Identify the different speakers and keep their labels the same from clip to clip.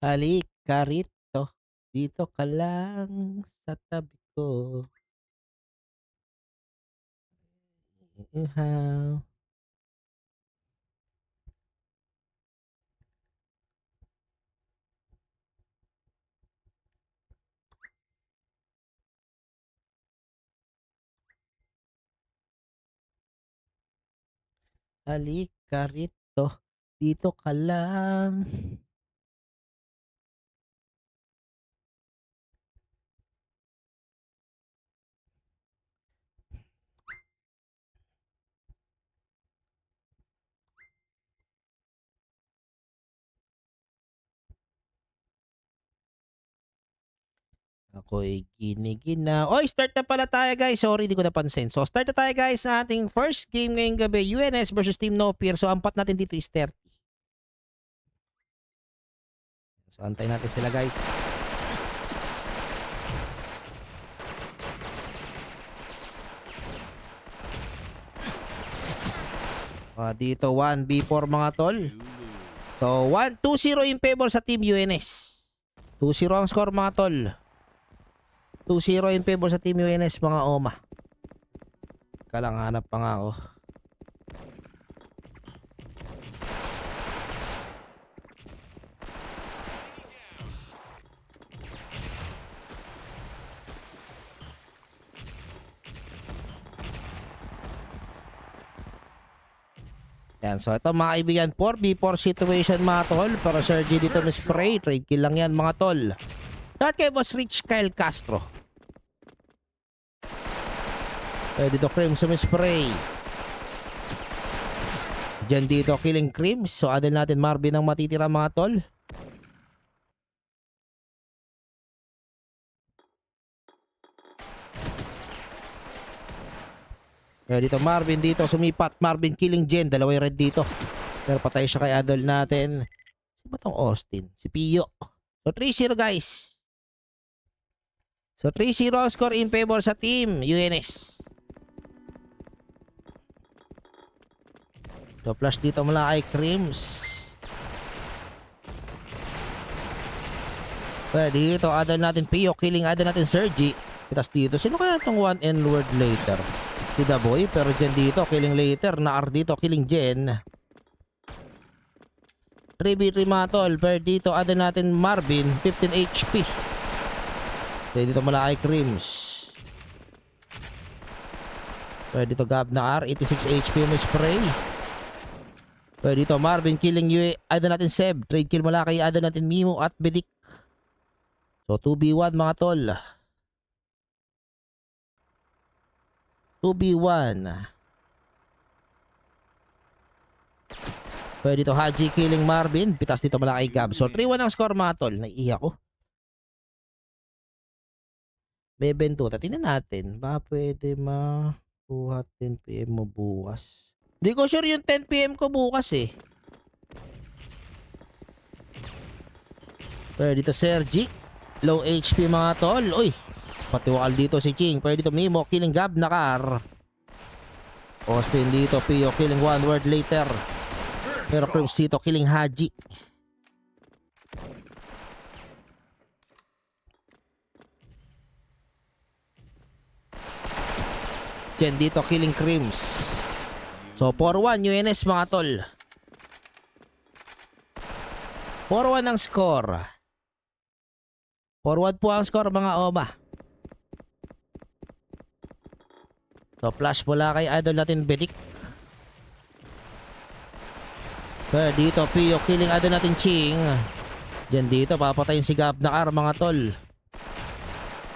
Speaker 1: Halika rito, dito ka lang sa tabi ko. Ihaw. Halika rito, dito ka lang. Ako'y giniginaw. Oy, start na pala tayo guys. Sorry, di ko napansin. So, start na tayo guys sa ating first game ngayong gabi. UNS versus Team No Fear. So, ampat natin dito is 30. So, antayin natin sila guys. Dito 1v4 mga tol. So, 2-0 in favor sa Team UNS. 2-0 ang score mga tol. 2-0 in favor sa Team UNS mga OMA. Kalang hanap pa nga ako. Yan, so ito mga kaibigan, 4v4 situation mga tol. Pero Sir G dito na spray. Trade kill lang yan mga tol. Lahat kay Boss Rich Kyle Castro. Dito Crimson spray. Diyan dito killing Crims. So adil natin Marvin ang matitira mga tol. Dito Marvin dito sumipat. Marvin killing Jen. Dalawa yung red dito. Pero patay siya kay adol natin. Si ba tong Austin? Si Pio. So 3-0 guys. So 3-0 ang score in favor sa team UNS. So flash dito mula kay Crims. Dito adol natin Pio killing adol natin Sergi. Tapos dito sino kaya itong 1N word later? Si The Boy pero dyan dito killing later. Naar dito killing Jen. 3v3 mga tol. Pero dito adol natin Marvin 15 HP. Kaya dito mula kay Crims. Kaya dito Gab na R 86 HP may spray. Kaya dito Marvin killing adol natin Seb. Trade kill mula kay adol natin Mimo at Bedik. So 2v1 mga tol. 2v1. Kaya dito Haji killing Marvin. Pitas dito mula kay Gab. So 3-1 ang score mga tol. Naiiyak ko. Bebentuta. Tingnan natin. Baka pwede makuha 10 PM mo bukas. Hindi ko sure yung 10 PM ko bukas eh. Pero dito Sergi. Low HP mga tol. Uy. Patiwakal dito si Ching. Pero dito Mimo killing Gab Nakar. Austin dito Pio killing one word later. Pero Crims dito killing Haji. Jen dito killing Crims. So 4-1 UNS mga tol. 4-1 ang score. 4-1 po ang score mga OMA. So flash mula kay idol natin Bedik. Kaya dito Pio killing idol natin Ching. Diyan dito papatayin si Gab Nakar mga tol.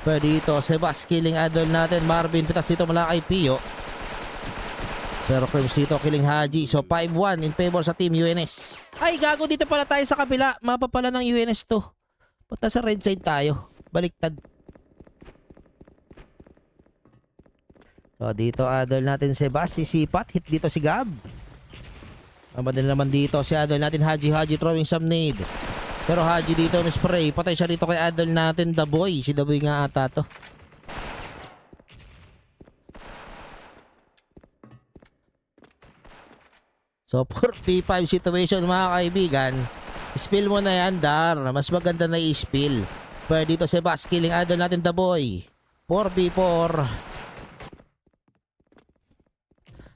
Speaker 1: Kaya dito Sebas killing idol natin Marvin. Pitas dito mula kay Pio. Pero Crims dito killing Haji. So 5-1 in favor sa team UNS. Ay gago dito pala tayo sa kabila. Mapa pala ng UNS to. Punta sa red side tayo. Baliktad. So dito adol natin Sebas. Sisipat. Hit dito si Gab. Mamadali naman dito si adol natin Haji throwing some nade. Pero Haji dito may spray. Patay siya dito kay adol natin The Boy. Si The Boy nga ata to. So 4v5 situation mga kaibigan. Spill mo na yan, Dar. Mas maganda na i-spill. Pwede dito si Bas. Killing idol natin, the boy. 4v4.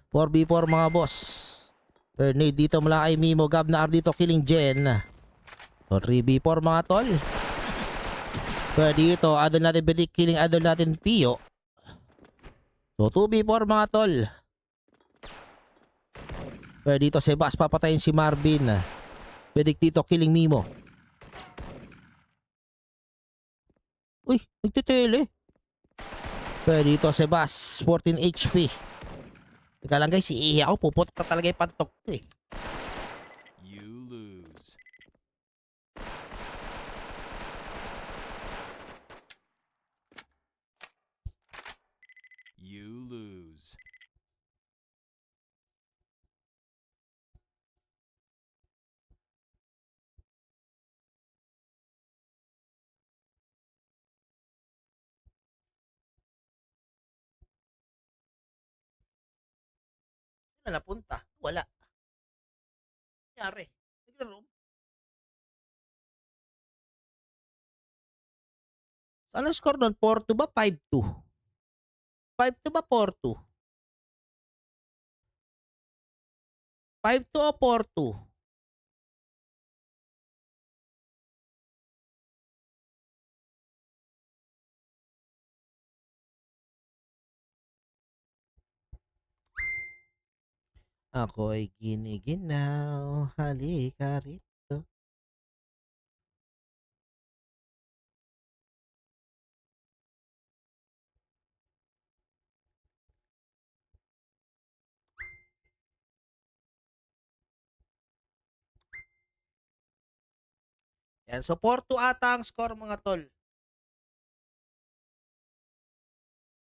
Speaker 1: 4v4 mga boss. Nade dito mula kay Mimo. Gab na R dito. Killing Jen. So 3v4 mga tol. Pwede dito. Idol natin Bedik. Killing idol natin Pio. So 2v4 mga tol. Pwede dito si Bas. Papatayin si Marvin. Bedik dito. Killing Mimo. Uy, nagtitele. Pwede dito si Bas. 14 HP. Teka lang guys, iihi ako. Pupot ka talaga yung pantok ko eh.
Speaker 2: You lose. You lose.
Speaker 1: Saan na napunta? Wala. Nangyari. Naglaro. Saan ang score doon? 4-2 ba? 5-2? 5-2 ba? 4-2? 5-2 o 4-2? Ako'y giniginaw, halika rito. Yan, so 4-2 ata ang score mga tol.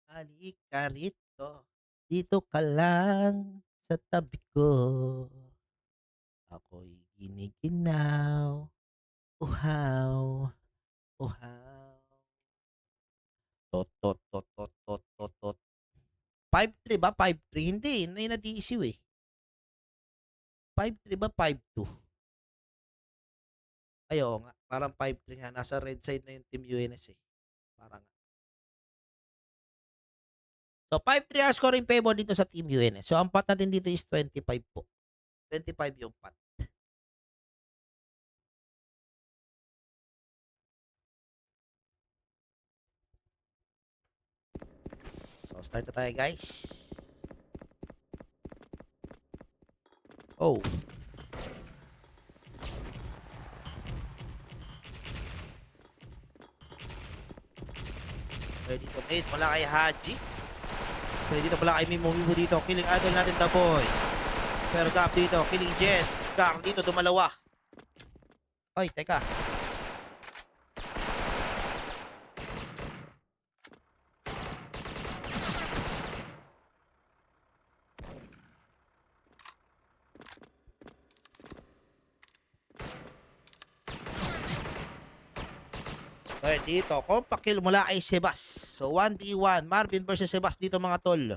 Speaker 1: Halika rito. Dito ka lang sa tabi ko. Ako'y giniginaw. Uhaw. Uhaw. Tot, tot, tot, tot, tot, tot, tot. 5-3 ba? 5-3? Hindi, hindi na-DCU eh. 5-3 ba? 5-2? Ay, oo nga. Parang 5-3 nga. Nasa red side na yung Team UNS eh. Parang nga. So, 5-3 ang score in favor dito sa Team UNS. So, ang pot natin dito is 25 po. 25 yung pot. So, start na tayo guys. Oh. Pwede dito mate. Wala kay Haji. Pwede dito pala kay Mimo dito. Killing idol natin the boy. Pero gap dito. Killing Jen. Gap dito. Dumalawa. Ay, teka. Okay, dito. Compact kill mula kay Sebas. So, 1v1. Marvin versus Sebas dito mga tol.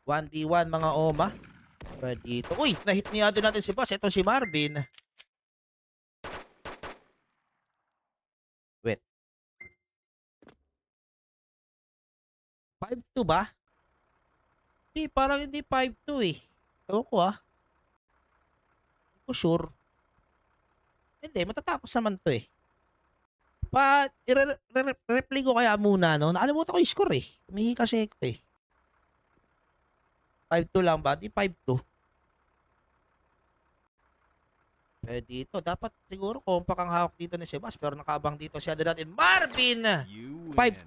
Speaker 1: 1v1 mga Oma. Okay, dito. Uy, nahit niya doon natin si Sebas. Ito si Marvin. Wait. 5-2 ba? Hindi, parang hindi 5-2 eh. Ewan ko ah. Hindi ko sure. Hindi, matatapos naman to eh. I-replay ko kaya muna, no? Nakalimutan ko yung score eh. Humihi kasi ako eh. 5-2 lang ba? Di 5-2. Eh dito, dapat siguro compact ang hawak dito ni Sebas. Pero nakabang dito siya natin. Marvin!
Speaker 2: You win.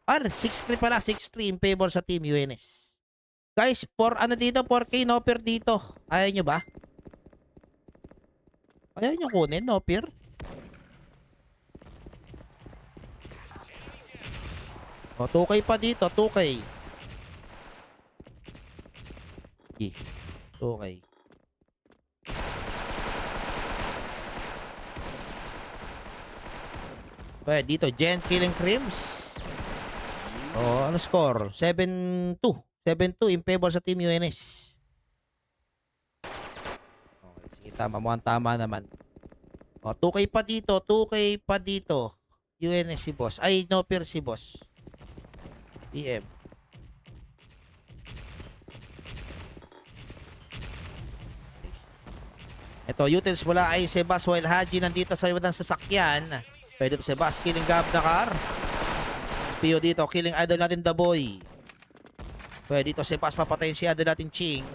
Speaker 1: 5-3. 6-3 pala. 6-3 in favor sa Team UNS. Guys, ano dito? 4K no per dito. Ayaw nyo ba? Ayaw nyo kunin no per? O, 2K pa dito. 2K. Okay. Pwede dito, Jen killing Crims. Oh, ano score? 7-2. 7-2 in favor sa Team UNS. Tama, mukhang tama naman. O, 2K pa dito, 2K pa dito. UNS si boss. Ay, no peer si boss. PM. Ito, utils mula ay Sebas while Haji nandito sa ibang sasakyan. Pwede ito Sebas, killing gab na car. Pio dito, killing idol natin The Boy. Pwede ito Sebas, papatayin si idol natin Ching.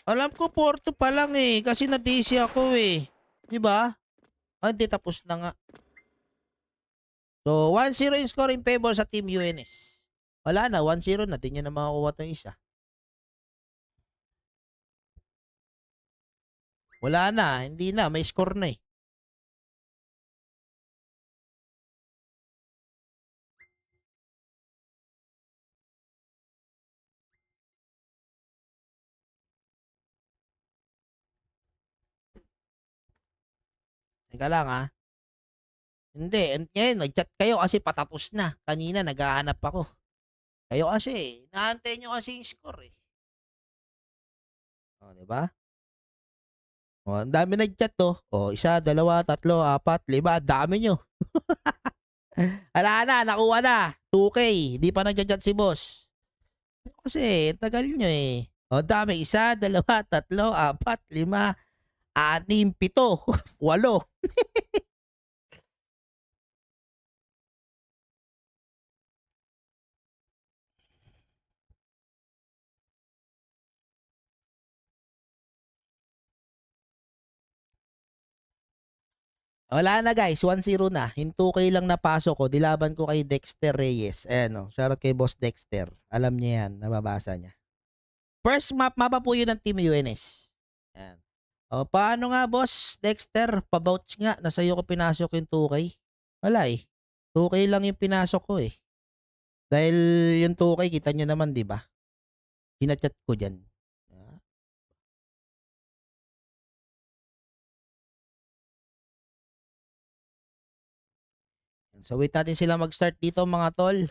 Speaker 1: Alam ko Porto pa lang eh, kasi na-DC ako eh. Di ba? Ah, hindi, tapos na nga. So, 1-0 yung score in favor sa Team UNS. Wala na, 1-0 na. Di nyo na makakuha itong isa. Wala na, hindi na. May score na eh. Teka lang ah. Hindi, ngayon nag-chat kayo kasi patapos na. Kanina naghahanap ako. Kayo kasi, naantay nyo kasi yung score eh. O, di ba? O, ang dami nag-chat to. O, isa, dalawa, tatlo, apat, lima, ang dami nyo. Wala na, nakuha na. 2K, di pa nag-chat si boss. Kasi, tagal nyo eh. O, dami. Isa, dalawa, tatlo, apat, lima, anim, pito, walo. Wala na guys, 1-0 na. Yung 2K lang napasok ko, dilaban ko kay Dexter Reyes. Ayan o, shoutout kay Boss Dexter. Alam niya yan, nababasa niya. First mapa po yun ng Team UNS. Ayan. O, paano nga Boss Dexter? Pabouch nga, nasa iyo ko pinasok yung 2K. Wala eh. 2K lang yung pinasok ko eh. Dahil yung 2K, kita niyo naman, di ba? Hinachat ko dyan. So wait natin sila mag-start dito mga tol.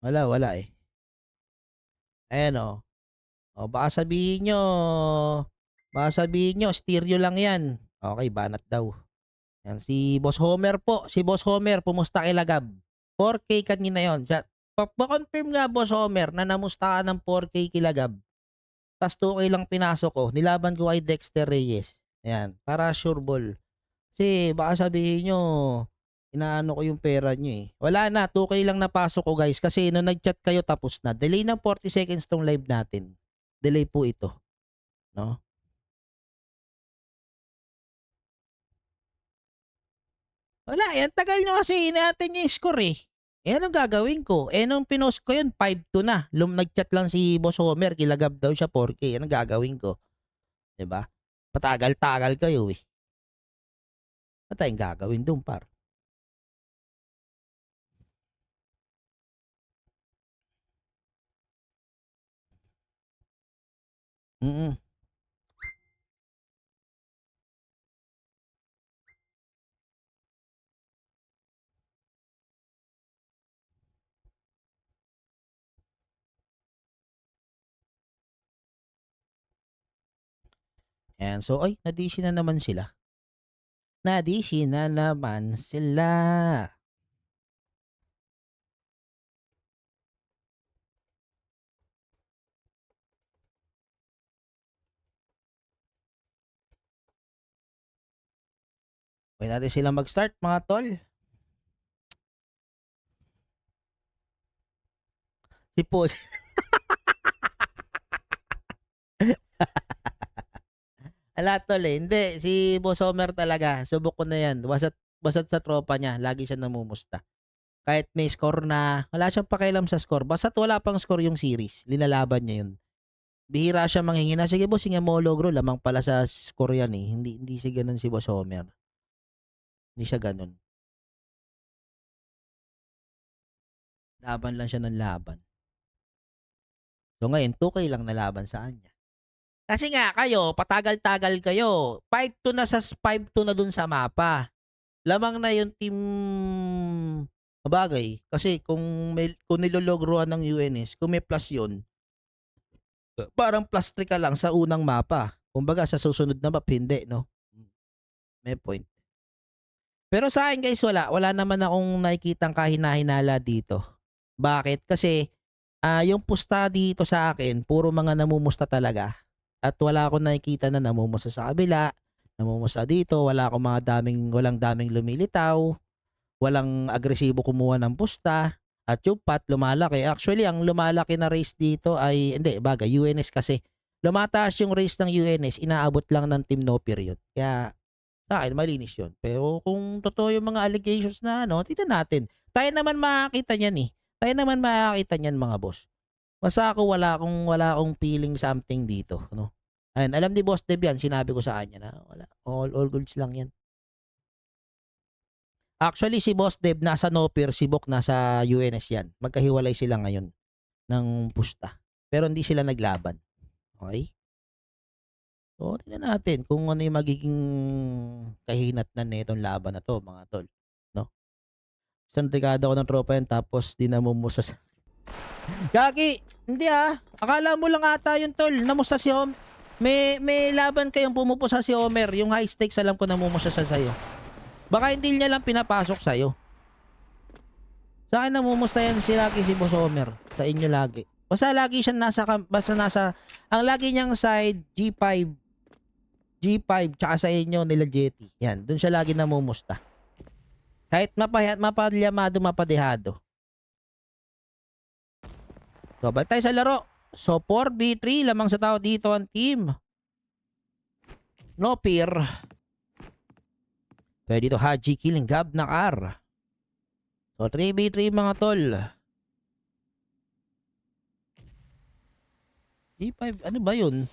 Speaker 1: Wala eh. Ayan o. O baka sabihin nyo, stereo lang yan. Okay, banat daw. Yan, si Boss Homer po. Si Boss Homer, pumusta kay Lagab? 4K kanina yon. Pa-confirm nga Boss Homer na namusta ka ng 4K kilagab. Tas 2K lang pinasok ko. Nilaban ko kay Dexter Reyes. Ayan, para sure ball. Kasi baka sabihin nyo, inaano ko yung pera nyo eh. Wala na, 2K lang napasok ko guys. Kasi nung nag-chat kayo tapos na. Delay ng 40 seconds tong live natin. Delay po ito. No? Wala, yan tagal nyo kasi natin yung score eh. Eh anong gagawin ko? Eh nung pinost ko yun, 5-2 na. Nag-chat lang si Boss Homer, kilagab daw siya 4K. Anong gagawin ko? 'Di ba? Patagal-tagal kayo eh. Ano tayong gagawin doon par? Mm. And so, ay, nadisi na naman sila. Nadisi na naman sila. Pwede natin sila mag-start mga tol. Si po. Ala tol eh. Hindi, si Boss Homer talaga. Subok ko na yan. Basat sa tropa niya. Lagi siya namumusta. Kahit may score na, wala siyang pakialam sa score. Basta't wala pang score yung series. Linalaban niya yun. Bihira siya manghingi na, sige boss, hinga mo logro. Lamang pala sa score yan eh. Hindi si ganun si Boss Homer. Hindi siya ganun. Laban lang siya ng laban. So ngayon, 2K lang na laban sa kanya. Kasi nga kayo, patagal-tagal kayo. 5-2 na sa 5-2 na dun sa mapa. Lamang na yung team bagay. Kasi kung nilologroan ng UNS, kung may plus yun, parang plus 3 ka lang sa unang mapa. Kumbaga sa susunod na map, hindi, no? May point. Pero sa akin guys, wala naman akong nakikitang kahinahinala dito. Bakit? Kasi yung pusta dito sa akin, puro mga namumusta talaga. At wala akong nakikita na namumusta sa kabila, namumusta dito, walang daming lumilitaw, walang agresibo kumuha ng pusta, at yung pat lumalaki. Actually, ang lumalaki na race dito ay, hindi, bagay, UNS kasi. Lumataas yung race ng UNS, inaabot lang ng team no period. Kaya, sa akin, malinis yun. Pero kung totoo yung mga allegations na tignan natin. Tayo naman makakita niyan eh. Tayo naman makakita niyan mga boss. Basta ako wala akong feeling something dito, no. Ayun, alam ni Boss Dev yan, sinabi ko sa kanya na wala, all goods lang yan. Actually si Boss Dev nasa Nopir, si Bok nasa UNS yan. Magkahiwalay sila ngayon ng pusta. Pero hindi sila naglaban. Okay? So, tingnan natin kung ano yung magiging kahinatnan na itong laban na to, mga tol. No? Isang dekada ko ng tropa yan, tapos di namumusa sa... Gagi! Hindi akala mo lang ata yun tol, namusta si Homer. May laban kayong pumupusa si Homer, yung high stakes alam ko namumusa siya sa'yo. Baka hindi niya lang pinapasok sa'yo. Sa akin namumusta yan si lagi si Boss Homer, sa inyo lagi. Basta lagi siya ang lagi niyang side, G5, tsaka sa inyo nila Jetty. Yan, dun siya lagi namumusta. Kahit mapalyamado, mapadehado. So, balik tayo sa laro. So, 4v3, lamang sa tao dito ang team. No peer. Pwede dito, Haji killing Gab Nakar. So, 3v3 mga tol. G5, ano ba yun?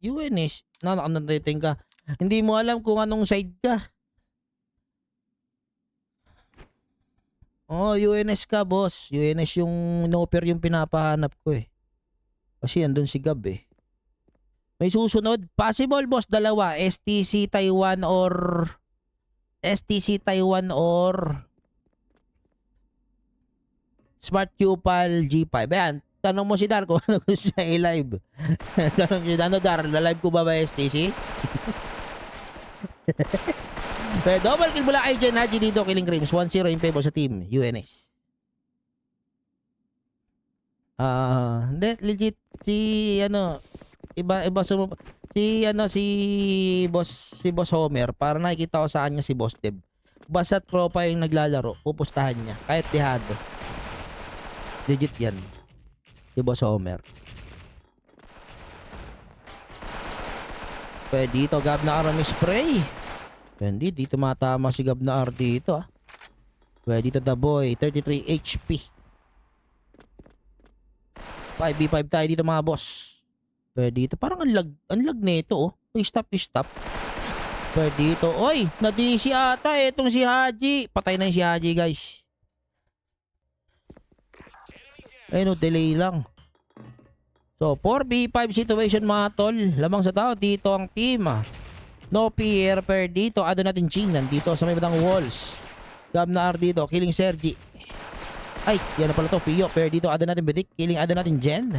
Speaker 1: UNS. Nakakanating ka. Hindi mo alam kung anong side ka. Oh, UNS ka, boss. UNS yung no-pair yung pinapahanap ko eh. Kasi andun si Gab eh. May susunod. Possible, boss. Dalawa. STC Taiwan or Smart Cupal G5. Ayan. Tanong mo si Dar kung ano gusto siya i-live. Tanong si Dar, na-live ko ba STC? So, double kill mula kay Jen Haji dito, killing Crims. 1-0 in favor sa team UNS. Hindi, legit si Boss Homer, para nakikita ko sa kanya si Boss Dev. Basta tropa yung naglalaro, pupustahan niya kahit dihado. Legit yan. Si Boss Homer. Pwede dito Gab na Arami spray. Hindi, dito matama si Gab na R dito Pwede dito The Boy, 33 HP. 5v5 tayo dito mga boss. Pwede dito, parang unlag nito Stop. Pwede dito, oy, nadisi ata itong si Haji. Patay na yung si Haji guys. Ayun delay lang. So 4v5 situation mga tol. Lamang sa tao dito ang team. No peer per dito. Ado natin Ching nandito sa may batang walls. Gab na R dito. Killing Sergi. Ay, yan na pala to. Pio. Per dito. Ado natin Bidik. Killing ado natin Jen.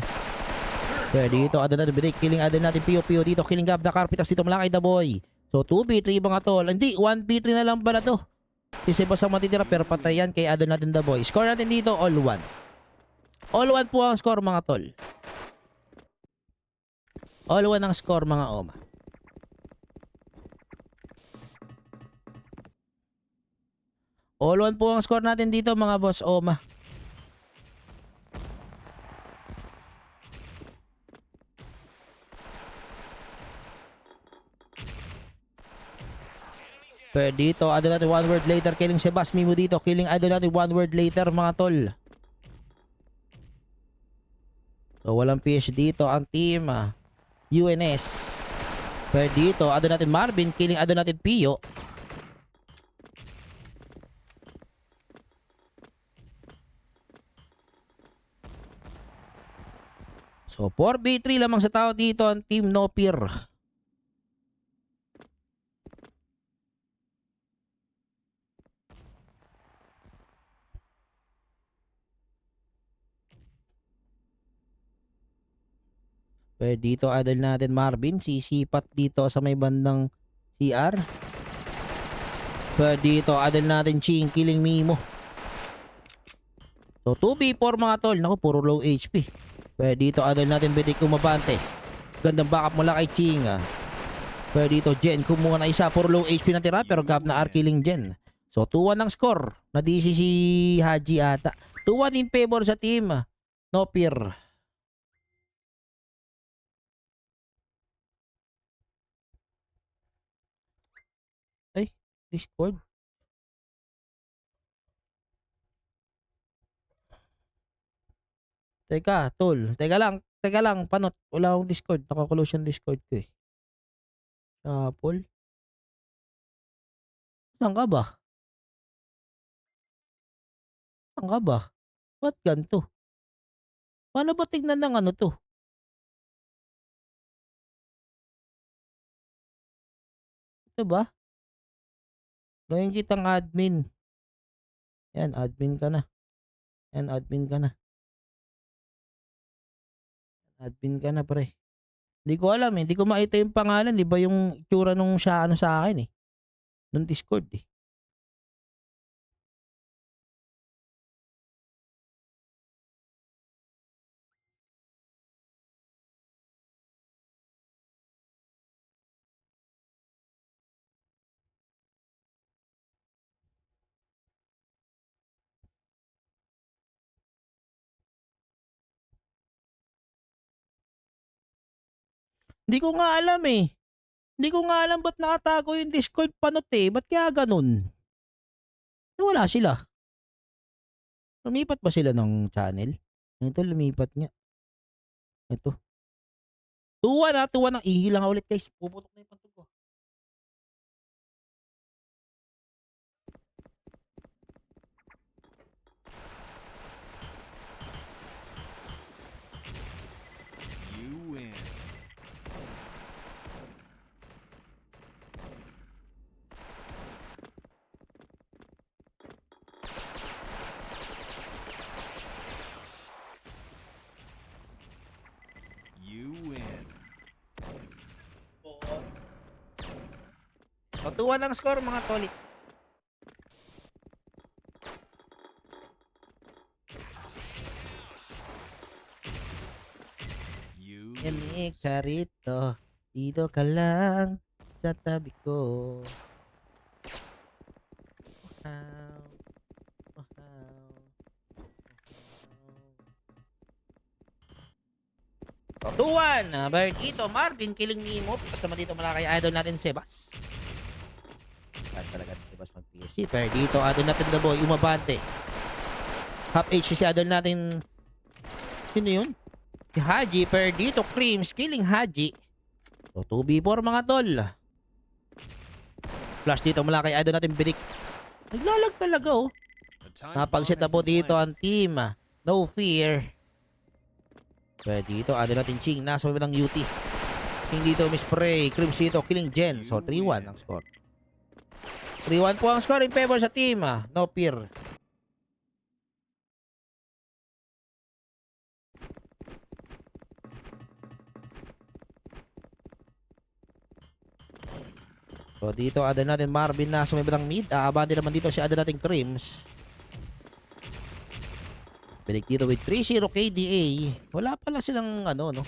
Speaker 1: Per dito. Ado natin Bidik. Killing ado natin Pio. Dito. Killing Gab na Carpitas dito. Malaki The Boy. So 2v3 mga tol. Hindi. 1v3 na lang pala to. Kasi basta matitira. Pero patay yan. Kaya ado natin The Boy. Score natin dito. All 1. All 1 po ang score mga tol. All 1 ang score mga Oma. All 1 po ang score natin dito mga boss Oma. Pero dito, ado natin 1 word later. Killing Sebas Mimo dito. Killing ado natin 1 word later mga tol. So walang PS dito ang team UNS. Pero dito, ado natin Marvin. Killing ado natin Pio. So 4v3 lamang sa tao dito ang Team No Fear. Pwede dito idol natin Marvin, sisipat dito sa may bandang CR. Pwede dito idol natin Ching, killing Mimo. So 2v4 mga tol, naku puro low HP. Pwede dito idol natin Bidik umabante. Gandang backup mula kay Ching. Pwede dito Jen kumuha na isa, puro low HP na tira pero gap na R killing Jen. So 2-1 ang score. Na-DC si Haji ata. 2-1 in favor sa team No Fear. Ay, Discord. Teka, tol. Teka lang. Teka lang. Panot. Wala akong Discord. Naka-collusion Discord ko eh. Apple. Saan ka ba? Saan ka ba? Ba't ganito? Paano ba tignan ng ano to? Ito ba? Gawin kitang admin. Yan, admin ka na. Yan, admin ka na. Admin ka na, pre. Hindi ko alam eh. Hindi ko makita yung pangalan. Iba yung itsura nung siya ano sa akin eh. Nung Discord eh. Hindi ko nga alam eh. Hindi ko nga alam ba't nakatago yung Discord panot eh. Ba't kaya ganun? Wala sila. Lumipat ba sila ng channel? Ito, lumipat nga. Ito. Tuwa na, tuwa na. Ihilang ulit guys. Puputok na yung pantog ko.
Speaker 2: You win. You win.
Speaker 1: So, 2-1 ang score mga tolit.
Speaker 2: You
Speaker 1: Yan
Speaker 2: lose.
Speaker 1: ka rito. Dito ka lang sa tabi ko. Wow. Wow. So, 2-1. Bertito, Marvin, killing Mimo. Kasama dito mula kay idol natin, Sebas. Saan talaga si Sebas mag-PSG. Pero dito, idol natin the boy, umabante. Half HP si idol natin. Sino yun? Si Haji. Pero dito, Creams, killing Haji. So, 2v4 mga tol. Flash dito mula kay idol natin, Bidik. Naglalag talaga oh.
Speaker 2: A time
Speaker 1: Napag-set na
Speaker 2: bomb has
Speaker 1: po
Speaker 2: been
Speaker 1: dito
Speaker 2: planted.
Speaker 1: ang team. No Fear. Pwede dito, idol natin Ching. Nasa may ng UT. Ching dito, Miss Prey. Creams dito, killing Jen. So, 3-1 ang score. 3-1 po ang score in favor sa team. No Fear. So dito ada natin Marvin na sa may bandang mid. Aabante naman dito si ada nating Creams. Balik dito with 3-0 KDA. Wala pala silang ano no.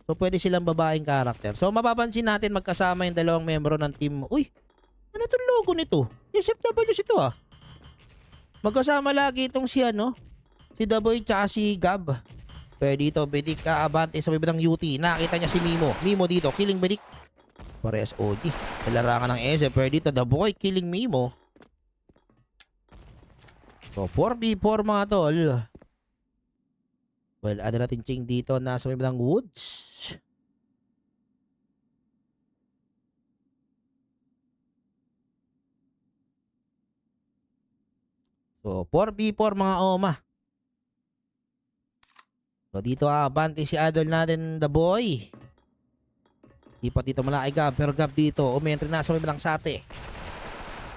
Speaker 1: So pwede silang babaeng karakter. So mapapansin natin magkasama yung dalawang membro ng team. Uy, ano tong logo nito? SFWs ito ah. Magkasama lagi itong si ano, si Daboy tsaka si Gab. Pwede dito Bedik aabante sa may bandang UT. Nakita niya si Mimo. Mimo dito killing Bedik. Parehas OG. Talarangan ng SF. Pero dito, the boy killing Mimo. So, 4v4 mga tol. Well, ada natin Ching dito na sa may bandang woods. So, 4v4 mga Oma. So dito abante si idol natin, the boy. Ipat dito malaki Gab, pero Gab dito, umentry na sa may balang sate.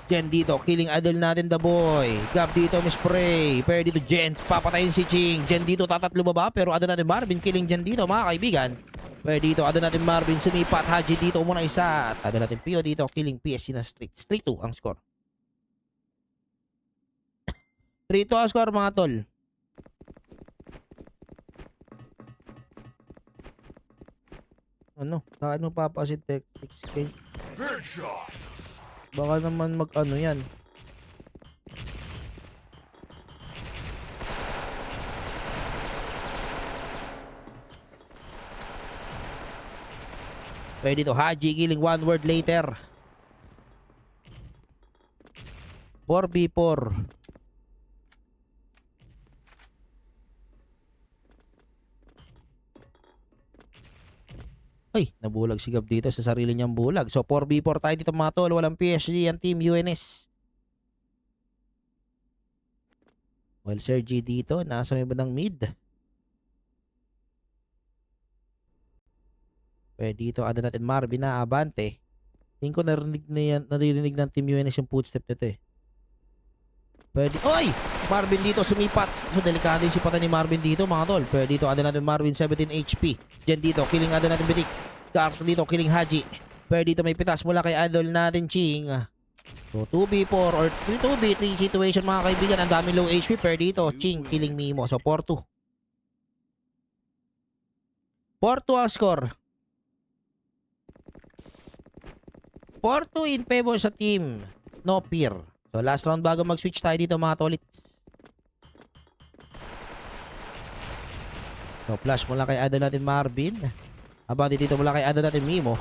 Speaker 1: Jen dito, killing idol natin, the boy. Gab dito, spray. Pero dito, Jen, papatayin si Ching. Jen dito, tatatlo ba? Pero idol natin Marvin, killing Jen dito, mga kaibigan. Pero dito, idol natin Marvin, sumipat. Haji dito, umuna isa. At idol natin Pio dito, killing PSG na street. Street 2 ang score. 3-2 ang score, mga tol. Ano papasit tech 6K? Baka naman mag-ano yan. Pwede dito, Haji killing 1 word later. 4v4. Ay, nabulag si Gab dito sa sarili niyang bulag. So 4v4 tayo dito mga tol. Walang PSG ang team UNS. Well, Sergi dito, nasa may bandang mid. Pwede dito, ada natin Marvin na abante. Tingin ko naririnig ng team UNS yung footstep nito eh. Pwede, oy! Marvin dito sumipat. So delikado yung sipatan ni Marvin dito mga tol. Pwede dito, ada natin Marvin 17 HP. Diyan dito, killing ada natin Bidik. Kart dito, killing Haji. Pwede dito may pitas mula kay idol natin Ching. So 2v4 or 2v3 situation mga kaibigan. Ang daming low HP. Pwede dito, Ching killing Mimo. So 4-2. 4-2 ang score. 4-2 in favor sa team No Peer. So last round bago mag-switch tayo dito mga tolits. So flash mula kay idol natin Marvin. Abante dito mula kay idol natin Mimo.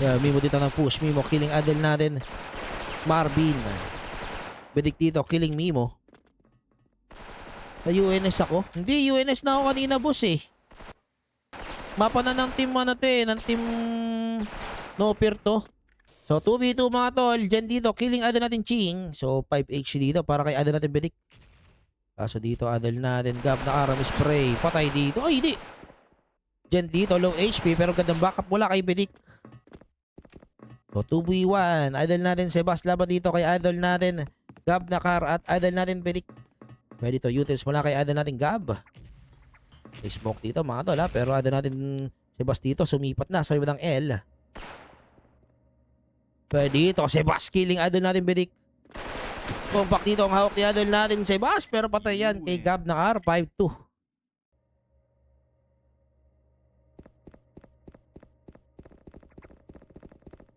Speaker 1: Yeah, Mimo dito ng push. Mimo killing idol natin Marvin. Bidik dito killing Mimo. Sa UNS ako? Hindi, UNS na ako kanina boss eh. Mapa na ng team ng team No Peer to. So 2v2 mga tol. Diyan dito killing idol natin Ching. So 5h dito para kay idol natin Bidik. Kaso dito idol natin Gab na aram spray. Patay dito. Ay hindi. Diyan dito low HP pero gandang backup mula kay Bidik. So 2v1. Idol natin Sebas laban dito kay idol natin Gab Nakar at idol natin Bidik. Pwede dito utils mula kay idol natin Gab. May smoke dito mga tol ha. Pero idol natin Sebas dito sumipat na sa ibang L. Pwede dito Sebas killing idol natin Bidik. Compact dito ang hawak ni idol natin Sebas pero patay yan kay Gab Nakar 5-2.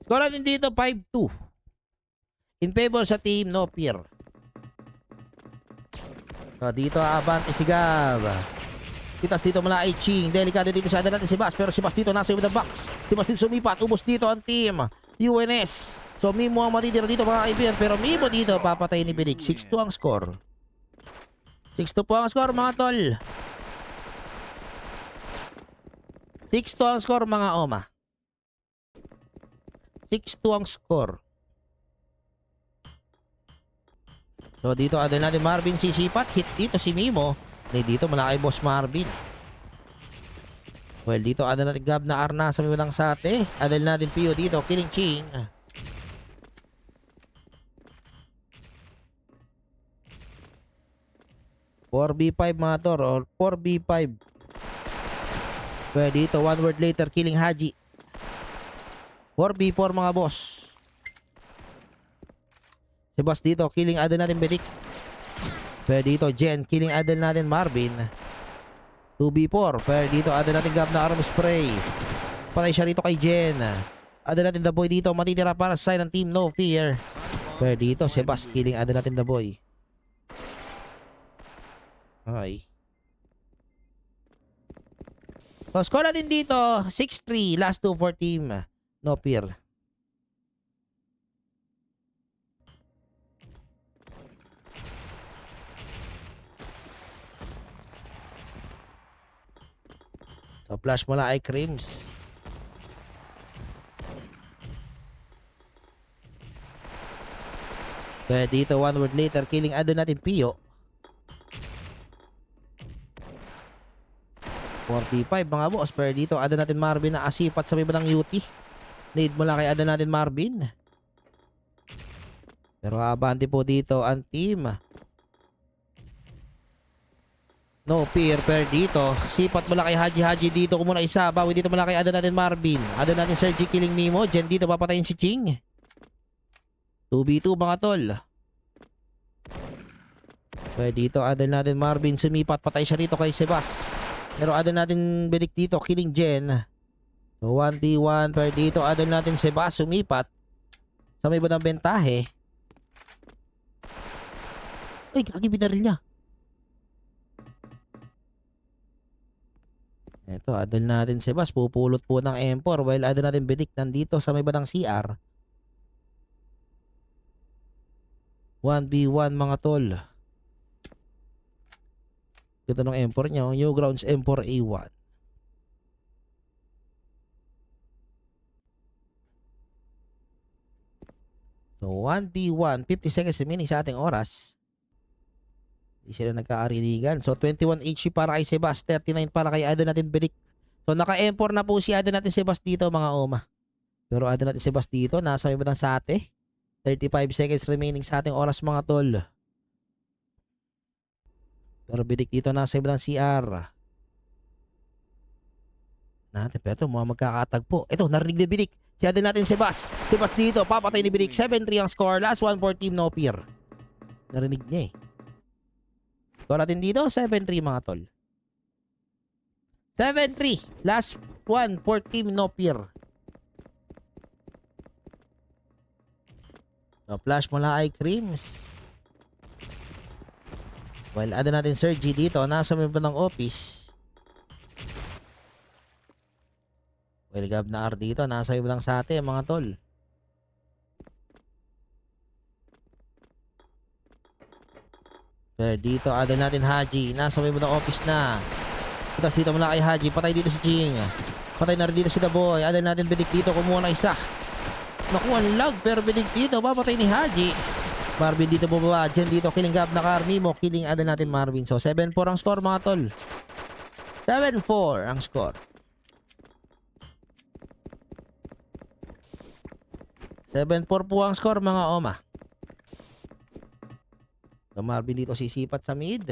Speaker 1: Score natin dito 5-2 in favor sa team No Peer. So dito abante si Gab. Pitas dito mula ay Ching. Delikado dito sa idol natin Sebas pero Sebas dito nasa with the box. Sebas dito sumipat. Ubos dito ang team UNS. So Mimo ang matitira dito mga kaibigan. Pero Mimo dito papatay ni Bidik. 6-2 ang score. 6-2 po ang score mga tol. 6-2 ang score mga Oma. 6-2 ang score. So dito adal natin Marvin sisipat. Hit dito si Mimo. Dito malaki boss Marvin. Well, dito adal natin Gab na Arna sa miwanang sate. Adal natin Pio dito, killing Ching. (4v5 mga tor or 4v5. Well, dito 1 word later, killing Haji. 4v4 mga boss. Sebas dito, killing adal natin Bedik. Well, dito Jen, killing adal natin Marvin. 2v4. Pero dito, ada natin Gab na arm spray. Patay siya rito kay Jen. Ada natin the boy dito. Matitira para sa side ng team No Fear. Pero dito, Sebas killing ada natin the boy. Okay. So, score natin dito, 6-3. Last 2 for team No Fear. So flash mula ay Crims. Kaya dito 1 word later killing adon natin Pio. 45 mga boss. Pero dito, ada natin Marvin na asipat sa may bandang UT. Need mula kay ada natin Marvin. Pero abante po dito ang team. No fear per dito. Sipat mula kay Haji dito. Kumuna isa. Bawi dito mula kay ada natin Marvin. Ada natin Sergi killing Mimo. Jen dito papatayin si Ching. 2v2 mga tol. Pwede dito ada natin Marvin sumipat. Patay siya dito kay Sebas. Pero ada natin Bedik dito killing Jen. So 1v1. Pwede dito ada natin Sebas sumipat. Sa may bandang bentahe. Ay, kaki binaril niya. Ito, adal natin si Bas. Pupulot po ng M4 while adal natin Bedik nandito sa may bandang CR. 1v1 mga tol. Ito ng M4 nyo. Newgrounds M4A1. So 1v1. 50 seconds remaining sa ating oras. Hindi sila nagkaarinigan. So 21 HP para kay Sebas, 39 para kay Ado natin Bedik. So naka M4 na po si Ado natin Sebas dito mga oma. Pero Ado natin Sebas dito, nasa may bandang sate. 35 seconds remaining sa ating oras mga tol. Pero Bedik dito nasa may bandang CR. Natin, pero ito mga magkakatagpo. Ito, narinig ni Bedik. Si Ado natin Sebas. Sebas dito, papatay ni Bedik. 7-3 ang score. Last one for team No Fear. Narinig niya eh. Score natin dito, 7-3 mga tol. 7-3. Last one for team No Fear. So, flash mula ay Creams. While ada natin Sergi dito, nasa may bandang office. While Gab na R dito, nasa may bandang sate mga tol. Pero dito, ada natin Haji. Nasa may bandang office na. Tapos dito mula kay Haji. Patay dito si Ching. Patay na rin dito si The Boy. Ada natin Bedik dito. Kumuha na isa. Nakuha ang lag. Pero Bedik dito. Papatay ni Haji. Marvin dito bubaba. Jen dito. Killing Gab na Karmi mo. Killing ada natin Marvin. So 7-4 ang score mga tol. 7-4 ang score. 7-4 po ang score mga oma. So Marvin dito sisipat sa mid.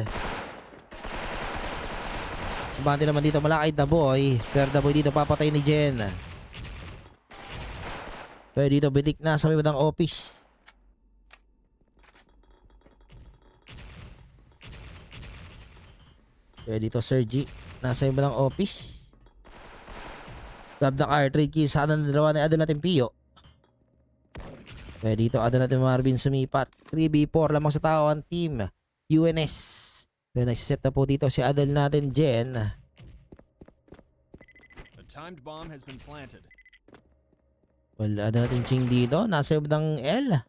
Speaker 1: Bante naman dito mula kay The Boy. Pero The Boy dito papatay ni Jen. Pero dito Bedik na sa may bandang office. Pero dito Sergi nasa may bandang office. Grab the car. Trade keys. Sana na dalawa na adal natin Pio. Kaya dito ada natin Marvin sumipat. 3v4 lamang sa tao ang team UNS. Kaya nagsiset na po dito si adal natin Jen.
Speaker 2: A timed bomb has been planted.
Speaker 1: Well, ada natin Ching dito. Nasa bandang L.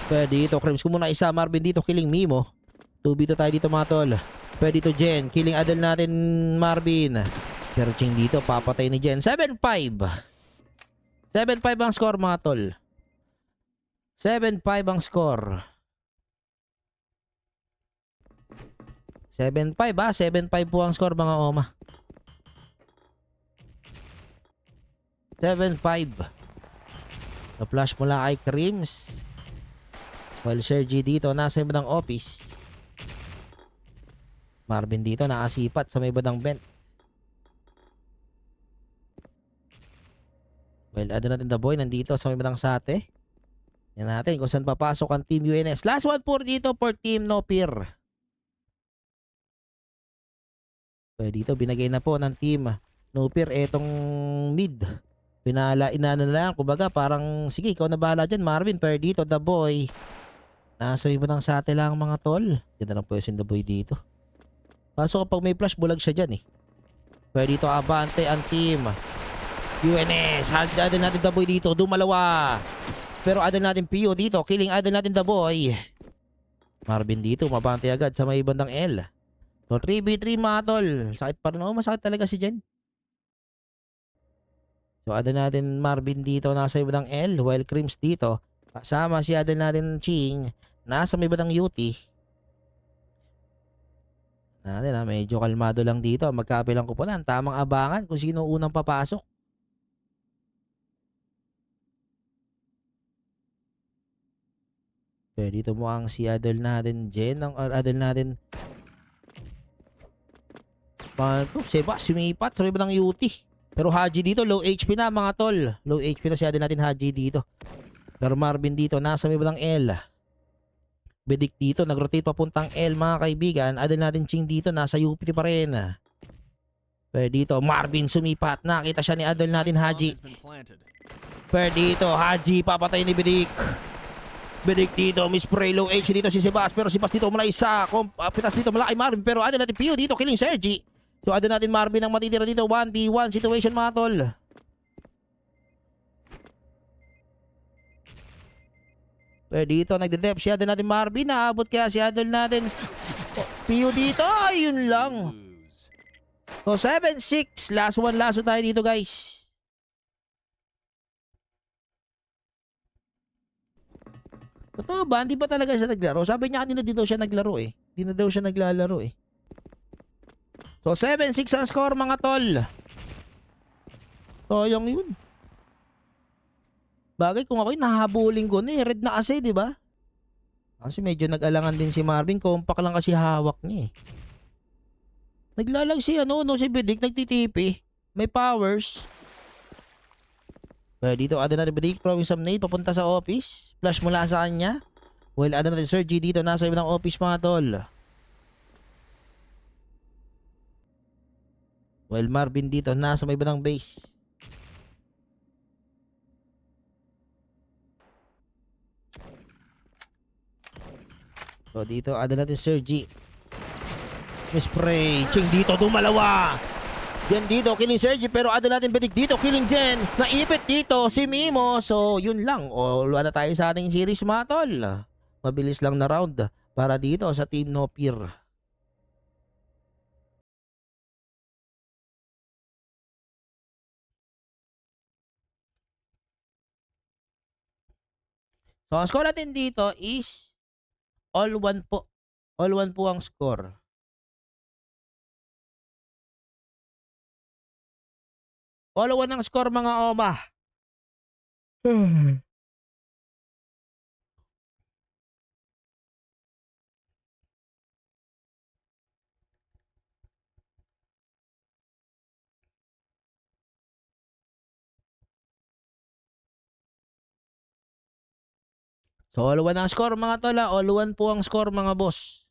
Speaker 1: Kaya dito Crims ko muna isa. Marvin dito killing Mimo. 2v2 tayo dito mga tol. Pwede dito Jen. Killing adal natin Marvin. Pero Ching dito. Papatay ni Jen. 7-5. 7-5 ang score mga tol. 7-5 ang score. 7-5 ha. 7-5 po ang score mga oma. 7-5. So flash mula kay Creams. While Sergi dito nasa ibang office. Marvin dito nakasipat sa may badang vent. Well, ada natin The Boy nandito sa may badang sate. Yan natin kung saan papasok ang Team UNS. Last one for dito for Team No Fear. So dito binagay na po ng Team No Fear etong mid. Inana na lang kumbaga parang sige ikaw na bahala dyan Marvin. Pero dito The Boy nasa may badang sate lang mga tol. Ganda lang po yung The Boy dito. Kaso kapag may flash, bulag siya dyan eh. Pwede dito abante ang team UNS. Ada natin The Boy dito. Dumalawa. Pero ada natin Pio dito. Killing ada natin The Boy. Marvin dito. Mabante agad sa may bandang L. So 3v3 mga tol. Sakit pa rin. Oh, masakit talaga si Jen. So ada natin Marvin dito. Nasa bandang L. While Creams dito. Kasama si idol natin Ching. Nasa may bandang UT. Natin medyo kalmado lang dito. Magkabilang kupunan. Tamang abangan kung sino unang papasok. Pero dito mo ang si idol natin Jen. Ang idol natin Sebas sumipat sa may bandang UT. Pero Haji dito low HP na mga tol. Low HP na si idol natin Haji dito. Pero Marvin dito nasa may bandang L. Bedik dito, nag-rotate papuntang L mga kaibigan. Adel natin Ching dito, nasa UP pa rin. Pero dito, Marvin sumipat. Nakita siya ni Adel natin
Speaker 2: Bomb
Speaker 1: Haji.
Speaker 2: has been planted.
Speaker 1: Pero dito, Haji papatay ni Bedik. Bedik dito, mispray low H dito si Sebas. Pero si Sebas dito mula isa. Pitas dito mula kay Marvin. Pero Adel natin Pio dito, killing Sergi. So Adel natin Marvin ang matitira dito. 1v1 situation mga tol. Pero dito, nagde-dep si Adel natin Marvin. Naabot kaya si Adel natin Pio dito. Ayun lang.
Speaker 2: Lose.
Speaker 1: So 7-6. Last one laso tayo dito guys. Totoo ba? Hindi ba talaga siya naglaro? Sabi niya kanina dito siya naglaro eh. Hindi na daw siya naglalaro eh. So 7-6 ang score mga tol. So yung yun. Bagay kung ako'y nahabulin ko na eh. Red na kasi di ba? Kasi medyo nag-alangan din si Marvin. Compact lang kasi hawak niya eh. Naglalag si si Bedik nagtitipi. May powers. Pero dito ada natin Bedik throwing some nade papunta sa office. Flash mula sa kanya. Well ada natin Sergi dito nasa ibang office mga tol. Well Marvin dito nasa may ibang base. So dito ada natin Sergi. Spray. Ching dito dumalawa. Jen dito killing Sergi pero ada natin Bedik dito killing Jen. Naipit dito si Mimo. So yun lang. O wala na tayo sa ating series mga tol. Mabilis lang na round para dito sa Team No Peer. So ang score natin dito is all one po. All one po ang score. All one ang score mga Oma. So all one ang score mga tola. All one po ang score mga boss.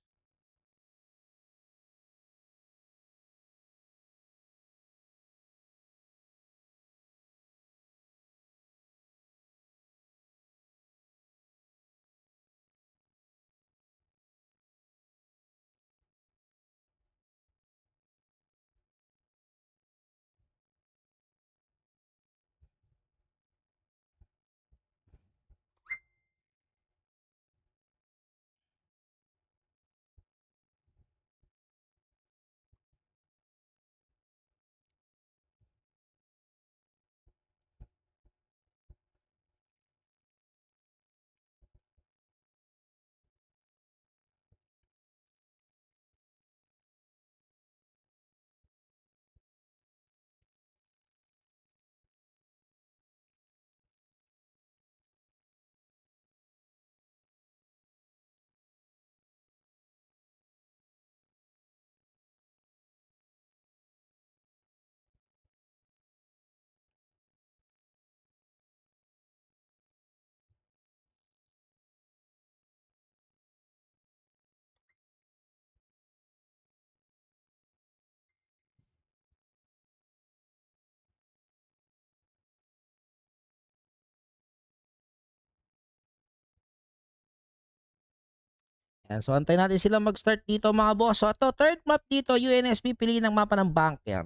Speaker 1: Yan. So antay natin sila mag-start dito mga boss. So ito third map dito UNSP piliin ng mapa ng bunker.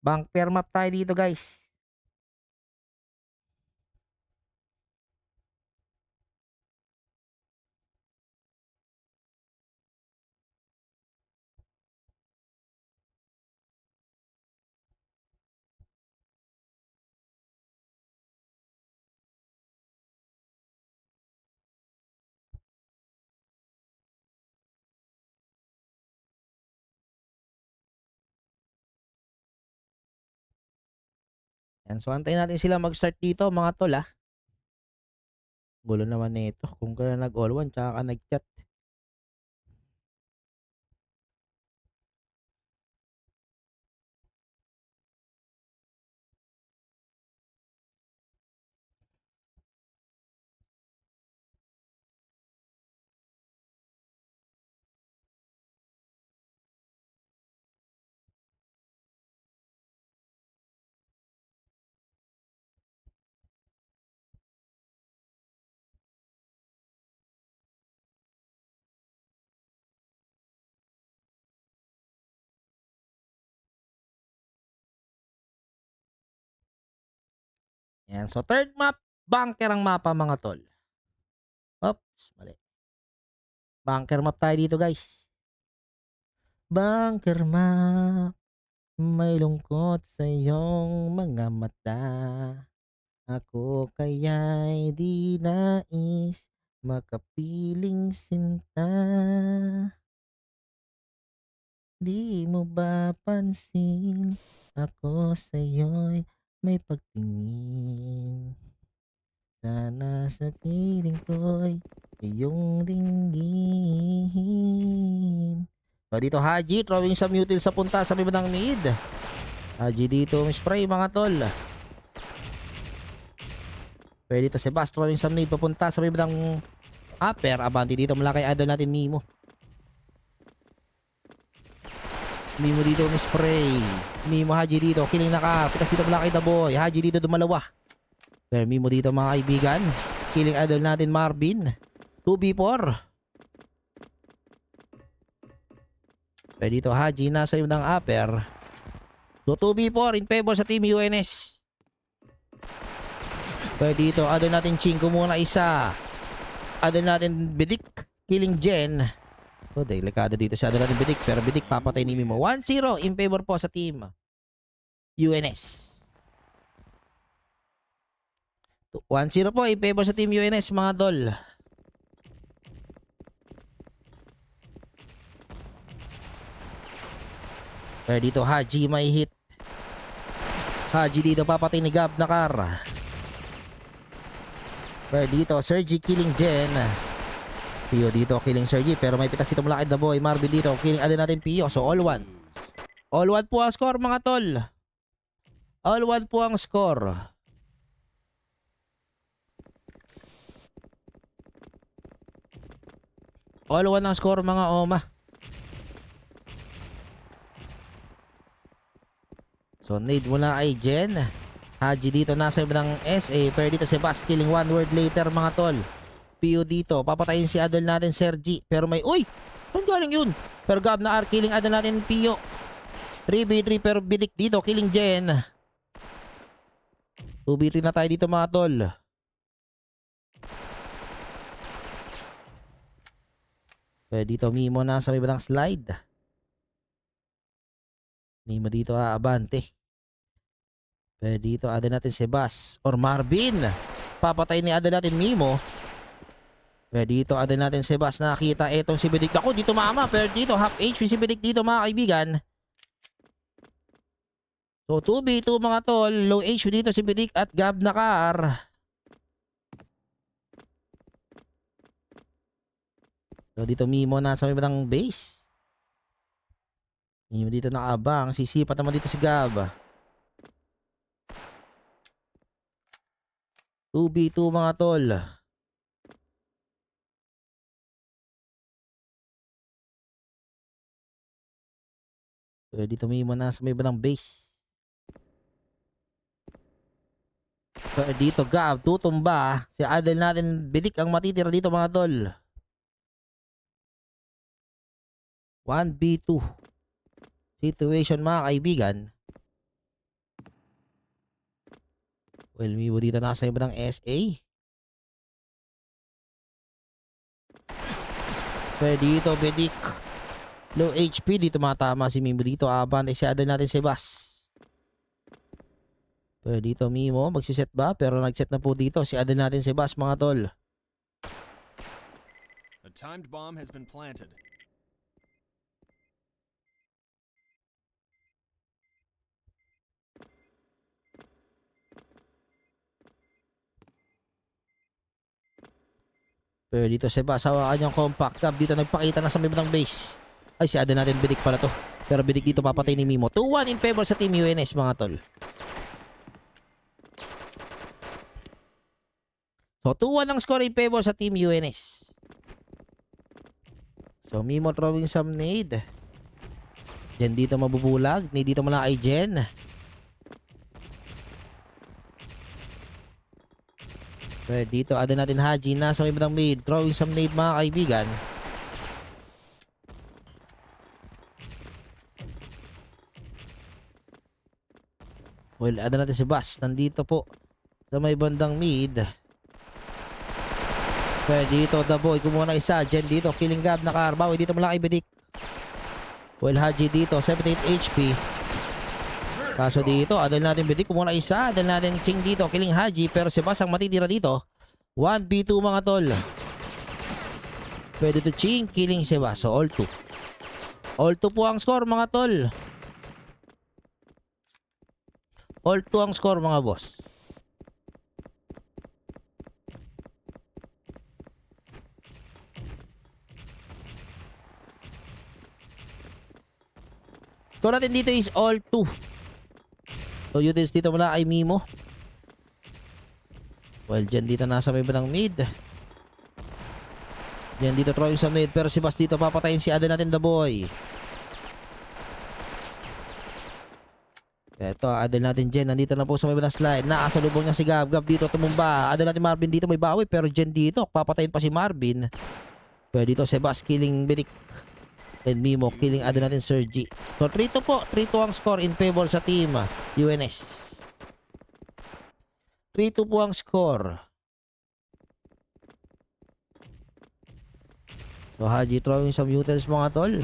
Speaker 1: Bunker map tayo dito guys. Yan, so antayin natin sila mag-start dito mga tol ah. Gulo naman nito kung kaya nag-all one tsaka ka nag-chat. Yan, so third map, bunker ang mapa mga tol. Oops, mali. Bunker map tayo dito guys. Bunker map, may lungkot sa iyong mga mata. Ako kaya'y di nais makapiling sinta. Di mo ba pansin ako sa'yo'y may pagtingin. Sana sa piling ko'y iyong dinggin. So dito Haji, throwing sa mutil sa punta sa bibadang mid. Haji dito, spray mga tol. Pwede dito si Bass, throwing sa mid papunta sa bibadang upper. Abanti dito mula kay idol natin Mimo. Mimo dito ng spray. Mimo Haji dito, kiling naka. Pitas dito mula kay The Boy. Haji dito dumalawa. Pero Mimo dito mga kaibigan. Killing idol natin Marvin. 2v4. Pero dito Haji nasa yung ng upper. So 2v4 in favor sa team UNS. Pero dito idol natin Chinko muna isa. Idol natin Bidik. Killing Jen. So delikado dito sa idol natin Bidik. Pero Bidik papatay ni Mimo. 1-0 in favor po sa team UNS. 1-0 po in favor sa team UNS mga dol. Pero dito Haji may hit. Haji dito papatay ni Gab Nakar. Pero dito Sergi killing Jen. Pio dito killing Sergi. Pero may pitas dito mula kay The Boy. Marvin dito killing adin natin Pio. So all one. All one po ang score mga tol. All one po ang score. All one ang score mga Oma. So need muna ay Jen. Haji dito nasa ng SA. Pero dito si Bass killing 1 word later mga tol. Pio dito. Papatayin si idol natin Sergi. Pero may uy! Saan galing yun? Pero Gab na R killing idol natin Pio. 3v3 pero Bidik dito killing Jen. 2v3 na tayo dito mga tol. Pero dito Mimo nasa may batang slide. Mimo dito abante. Pero dito ada natin si Bass or Marvin. Papatay ni ada natin Mimo. Pero dito ada natin si Bass. Nakita etong si Bidik. Ako dito mama. Pero dito half HP si Bidik dito mga kaibigan. So 2v2 mga tol. Low HP dito si Bidik at Gab Nakar. So dito Mimo nasa may batang base. Mimo dito nakabang. Sisipat naman dito si Gab. 2v2 mga tol. So dito Mimo nasa may batang base. So dito Gab tutumba. Si idol natin Bidik ang matitira dito mga tol. 1v2 situation mga kaibigan. Well, Mimo dito nasa iba ng SA. Pero dito Bidik low HP dito matama si Mimo dito. Abante si idol natin si Bass. Pero dito Mimo magsiset ba? Pero nagset na po dito si idol natin si Bass mga tol.
Speaker 2: A timed bomb has been planted.
Speaker 1: Pero dito Sebas, sa kanyang compact cab. Dito nagpakita na sa may bandang base. Ay, si Aden natin bidik pala to. Pero bidik dito papatay ni Mimo. 2-1 in favor sa Team UNS mga tol. So 2-1 ang score in favor sa Team UNS. So Mimo throwing some nade. Jen dito mabubulag. Nade dito mula kay Jen. Pero dito Aden natin Haji na sa may bandang mid. Throwing some nade mga kaibigan. Well, Aden natin si Bas. Nandito po sa may bandang mid. Pero dito The Boy kumuha ng isa. Jen dito killing gab na Carbawi. Dito mula kay Bidik. Well, Haji dito 78 HP. Kaso dito Adel natin Bidik kumuha ng isa. Adel natin Ching dito killing Haji. Pero si Bas ang matitira dito. 1v2 mga tol. Pwede to Ching killing si Bas. So all 2. All 2 po ang score mga tol. All 2 ang score mga boss. Score natin dito is all 2. So utils dito mula kay Mimo. Well, dyan dito nasa may bandang mid. Dyan dito throwing some nade. Pero si Bas dito papatayin si Aden natin The Boy. Eto, Adel natin Jen. Nandito na po sa may bandang slide. Nakasalubong niya si Gab. Gab dito tumumba. Adel natin Marvin dito may bawi. Pero Jen dito. Papatayin pa si Marvin. Pero dito Sebas killing Bidik. And Mimo killing Adel natin Sergi. So 3-2 po. 3-2 ang score in favor sa team UNS. 3-2 po ang score. So Haji throwing some utils mga tol.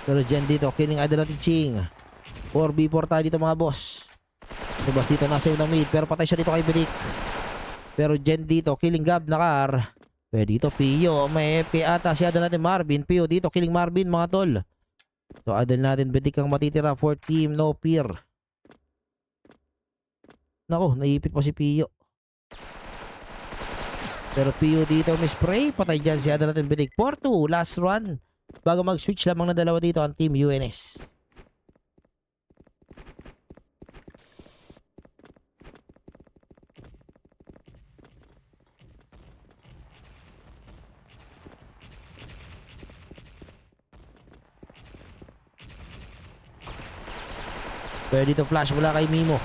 Speaker 1: Pero dyan dito, killing Adel natin Ching. 4v4 tayo dito mga boss. Lubas dito nasa yung mid. Pero patay siya dito kay Bidik. Pero dyan dito, killing Gab na Car. Pero dito, Pio. May FK ata si Adel natin Marvin. Pio dito, killing Marvin mga tol. So Adel natin Bidik ang matitira for team no peer. Nako, naipit pa si Pio. Pero Pio dito may spray. Patay dyan si Adel natin Bidik. 4-2, last run. Bago mag-switch lamang na dalawa dito ang Team UNS. Pero dito flash mula kay Mimo.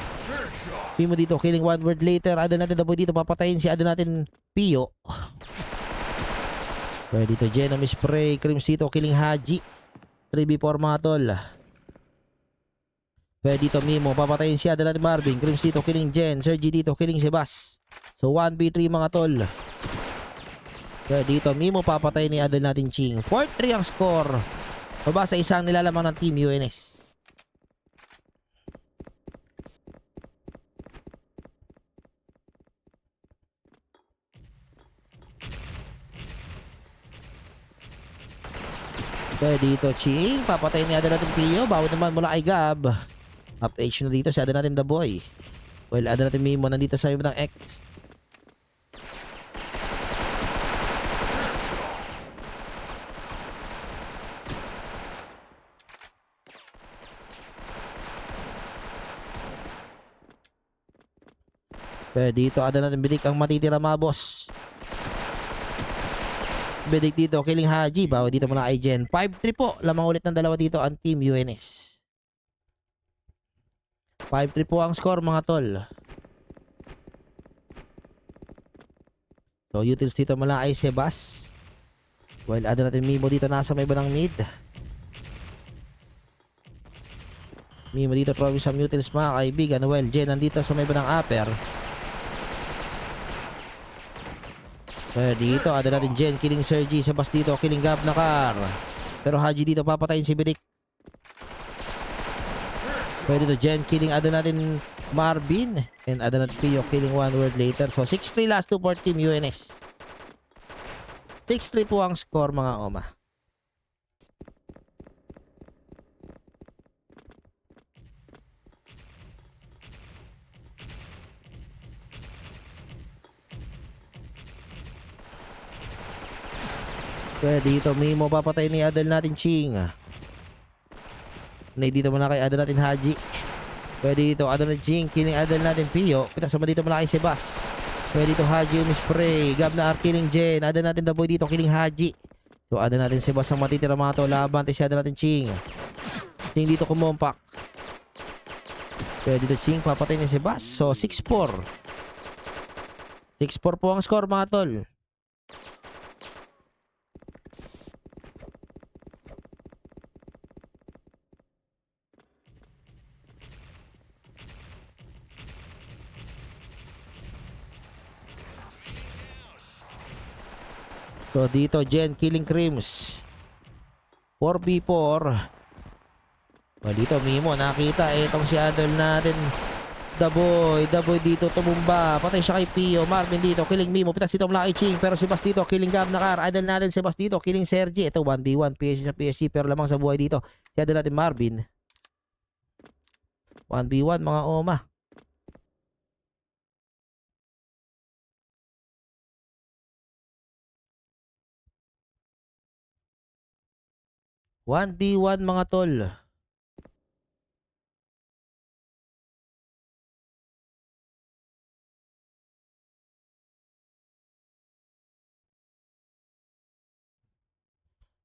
Speaker 1: Mimo dito killing one word later. Adel natin The Boy dito papatayin si Adel natin Pio. Pero dito Jen may spray. Crims dito killing Haji. 3v4 mga tol. Pero dito Mimo papatayin si Adel natin Marvin. Crims dito killing Jen. Sergi dito killing si Bas. So 1v3 mga tol. Pero dito Mimo papatayin ni Adel natin Ching. 4-3 ang score. Baba sa isang nilalamang ng Team UNS. Pero dito Ching, papatayin ni Adel natin Pio. Bawat naman mula kay Gab. Up H na dito si Adel natin The Boy. Well, Adel natin Mimo nandito sa ibang X. Pero dito Adel natin Bidik ang matitira mga boss. Bidik dito, killing Haji. Bawa dito mula kay Jen. 5-3 po. Lamang ulit ng dalawa dito ang Team UNS. 5-3 po ang score mga tol. So, utils dito mula kay Sebas. While Adel natin Mimo dito nasa may banang mid. Mimo dito throwing some utils mga kaibigan. While Jen nandito sa may banang upper. Pero dito, Adel natin Jen, killing Sergi. Sebas dito, killing Gab na Car. Pero Haji dito, papatayin si Bidik. Pero dito, Jen, killing Adel natin Marvin. And Adel natin Pio, killing one word later. So, 6-3 last 2 for Team UNS. 6-3 po ang score mga Oma. Pwede dito, Mimo, papatay ni Adel natin Ching. Dito muna kay Adel natin Haji. Pwede dito, Adel natin Ching, killing Adel natin Pio. Pitas naman dito muna kay Sebas. Pwede dito Haji umispray. Gab na killing Jen. Adel natin The Boy dito, killing Haji. So Adel natin Sebas ang matitira mga to. Laban tayo si Adel natin Ching. Ching dito kumompak. Pwede dito Ching, papatay ni Sebas. So 6-4. 6-4 po ang score mga tol. So dito Jen killing Creams 4v4. Dito Mimo nakita itong si Adol natin The Boy dito tumumba. Patay siya kay Pio. Marvin dito killing Mimo. Pitas dito mula kay Ching. Pero si Bas dito killing Gab Nakar. Adol natin si Bas dito killing Sergi. Ito 1v1 PSG sa PSG pero lamang sa buhay dito. Si Adol natin Marvin 1v1 mga oma. One v one mga tol.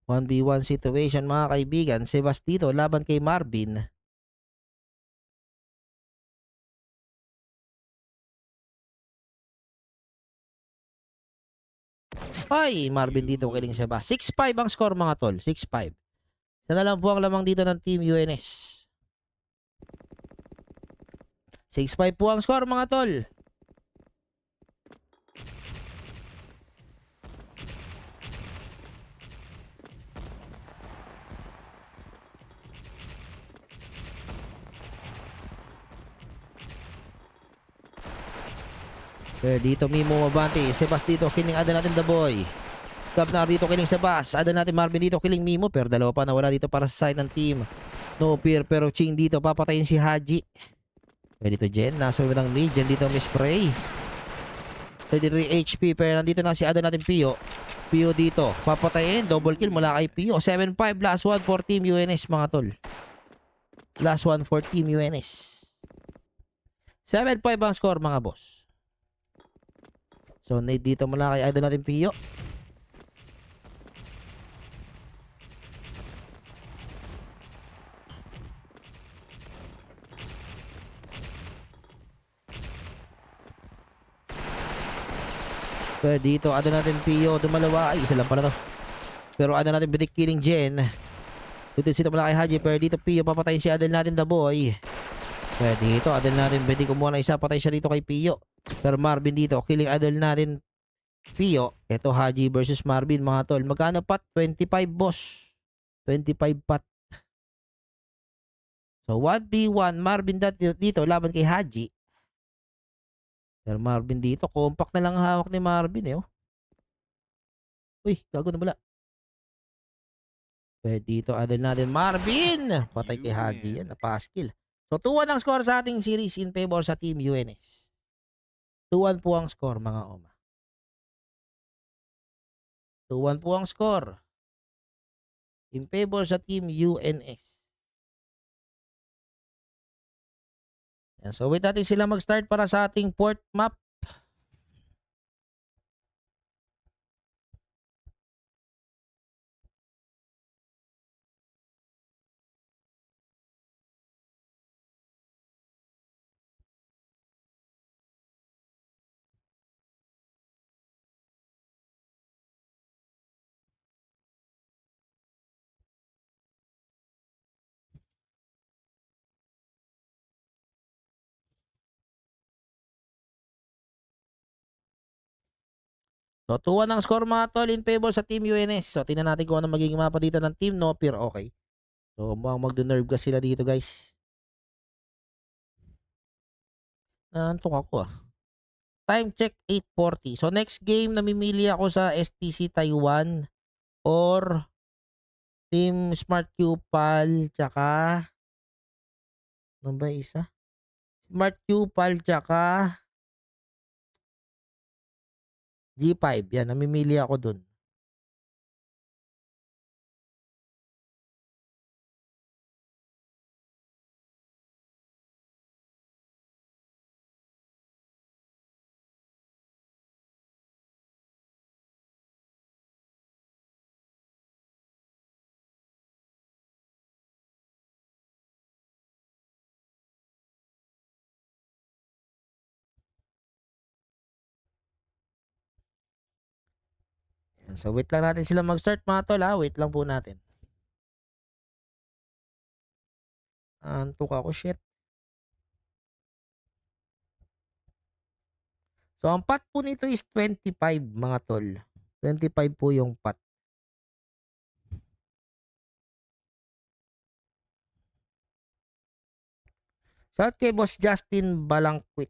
Speaker 1: One v one situation mga kaibigan. Sebas dito laban kay Marvin. Ay, Marvin dito killing Sebas. 6-5 ang score mga tol. 6-5. Isa na lang po ang lamang dito ng Team UNS. 6-5 po ang score mga tol. Dito Mimo Mabante. Sebas dito killing Ada natin The Boy. Gabnar dito killing Sebas. Ada natin Marvin dito killing Mimo. Pero dalawa pa nawala dito para sa side ng team. No fear pero Ching dito papatayin si Haji. Dito Jen. Nasa ng mid. Jen dito may spray. 33 HP pero nandito na si Ada natin Pio. Pio dito. Papatayin. Double kill mula kay Pio. 7-5 last one for Team UNS mga tol. Last one for Team UNS. 7-5 ang score mga boss. So nade dito mula kay Ada natin Pio. Pero dito Ada natin Pio dumalawa. Ay isa lang pala to. Pero Ada natin bitik killing Jen. Dito sila mula kay Haji. Pero dito Pio papatayin si Adel natin The Boy. Pero dito Adel natin bitik kumuha na isa. Patay siya dito kay Pio. Pero Marvin dito killing Adel natin Pio. Ito Haji versus Marvin mga tol. Magkano pat? 25 boss. 25 pat. So 1v1 Marvin dito laban kay Haji. Pero Marvin dito compact na lang hawak ni Marvin eh. Oh. Uy, gago na bala. Pero dito Adel natin Marvin. Patay kay Haji yan. Napaskill. So 2-1 ang score sa ating series in favor sa Team UNS. 2-1 po ang score mga oma. 2-1 po ang score in favor sa Team UNS. Yan. So wait natin sila mag-start para sa ating port map. So 2-1 ang score mga tol in favor sa Team UNS. So tingnan natin kung ano magiging mapa dito ng Team No Fear. Okay. So mukhang magdo-nerve ka sila dito guys. Naantok ako ah. Time check 8:40. So next game namimili ako sa STC Taiwan or Team Smart Q-Pal tsaka ano ba isa? Smart Q-Pal tsaka G5. Yan, namimili ako dun. So wait lang natin sila mag-start mga tol ha. Wait lang po natin. Antok ako, shit. So ang pot po nito is 25 mga tol. 25 po yung pot. Shout kay Boss Justin Balangquit.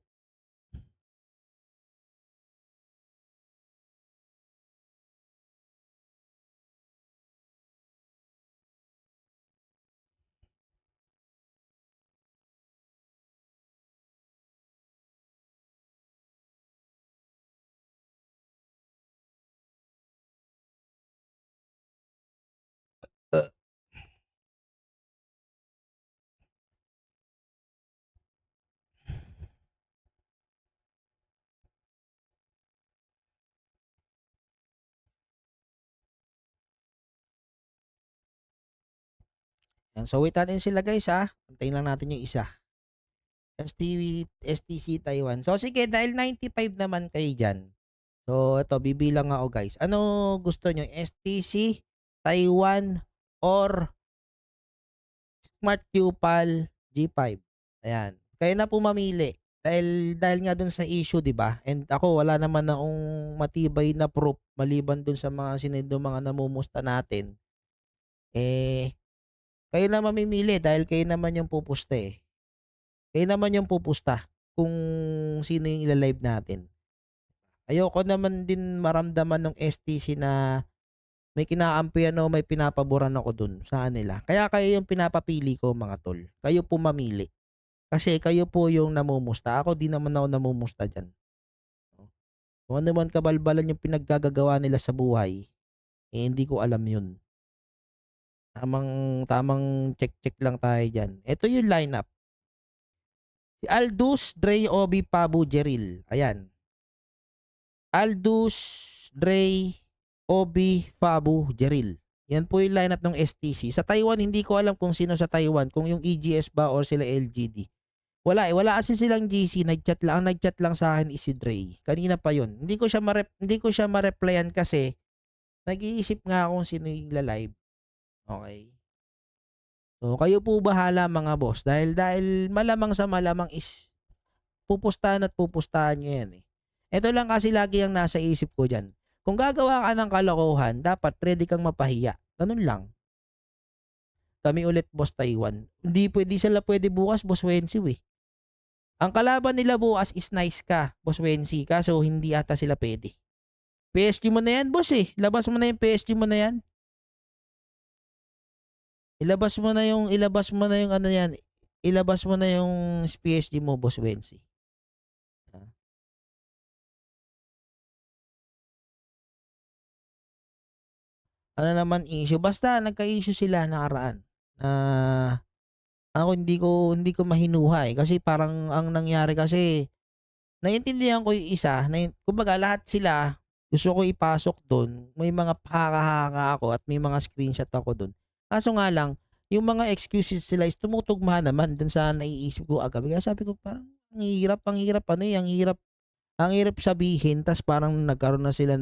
Speaker 1: Uh, Yan. So wait natin sila guys ha. Antayin lang natin yung isa. STC Taiwan. So sige, dahil 95 naman kayo dyan. So ito, bibilang ako guys. Ano gusto nyo? STC, Taiwan, or Smart Qpal G5? Ayan. Kayo na po mamili. Dahil nga dun sa issue, 'di ba? And ako wala naman akong matibay na proof maliban dun sa mga sinindo mga namumusta natin. Eh kayo na mamimili dahil kayo naman yung pupusta eh. Kayo naman yung pupusta kung sino yung ila-live natin. Ayoko naman din maramdaman ng STC na may kinakampihan o may pinapaboran ako dun sa kanila. Kaya kayo yung pinapapili ko mga tol. Kayo po mamili. Kasi kayo po yung namumusta. Ako di naman ako namumusta dyan. Kung ano man kabalbalan yung pinaggagawa nila sa buhay, eh hindi ko alam yun. Tamang check-check lang tayo dyan. Ito yung lineup. Si Aldous, Dre, Obi, Pabu, Jeril. Ayan. Aldous, Dre, Obi, Fabu, Jeril. Yan po yung lineup ng STC. Sa Taiwan, hindi ko alam kung sino sa Taiwan, kung yung EGS ba or sila LGD. Wala eh, wala kasi silang GC, nag-chat lang sa akin is si Dre. Kanina pa yun. Hindi ko siya ma-replyan kasi nag-iisip nga kung sino yung live. Okay. So kayo po bahala mga boss dahil malamang sa malamang is pupustahan nyo yan eh. Ito lang kasi lagi ang nasa isip ko dyan. Kung gagawa ka ng kalokohan, dapat ready kang mapahiya. Ganun lang. Kami ulit, Boss Taiwan. Hindi sila pwede bukas, Boss Wensi eh. Ang kalaban nila bukas is Nice ka, Boss Wensi. Kaso hindi ata sila pwede. PSG mo na yan, boss eh. Labas mo na yung PSG mo na yan. Ilabas mo na yung ano yan. Ilabas mo na yung PSG mo, Boss Wensi. Ano naman issue? Basta nagka-issue sila nakaraan. Ako hindi ko mahinuha eh. Kasi parang ang nangyari kasi, naiintindihan ko yung isa, kumbaga lahat sila, gusto ko ipasok doon. May mga haka-haka ako at may mga screenshot ako doon. Kaso nga lang, yung mga excuses sila is tumutugma naman dun sa naiisip ko agad. Kaya sabi ko parang ang hirap ano eh, ang hirap sabihin tas parang nagkaroon na sila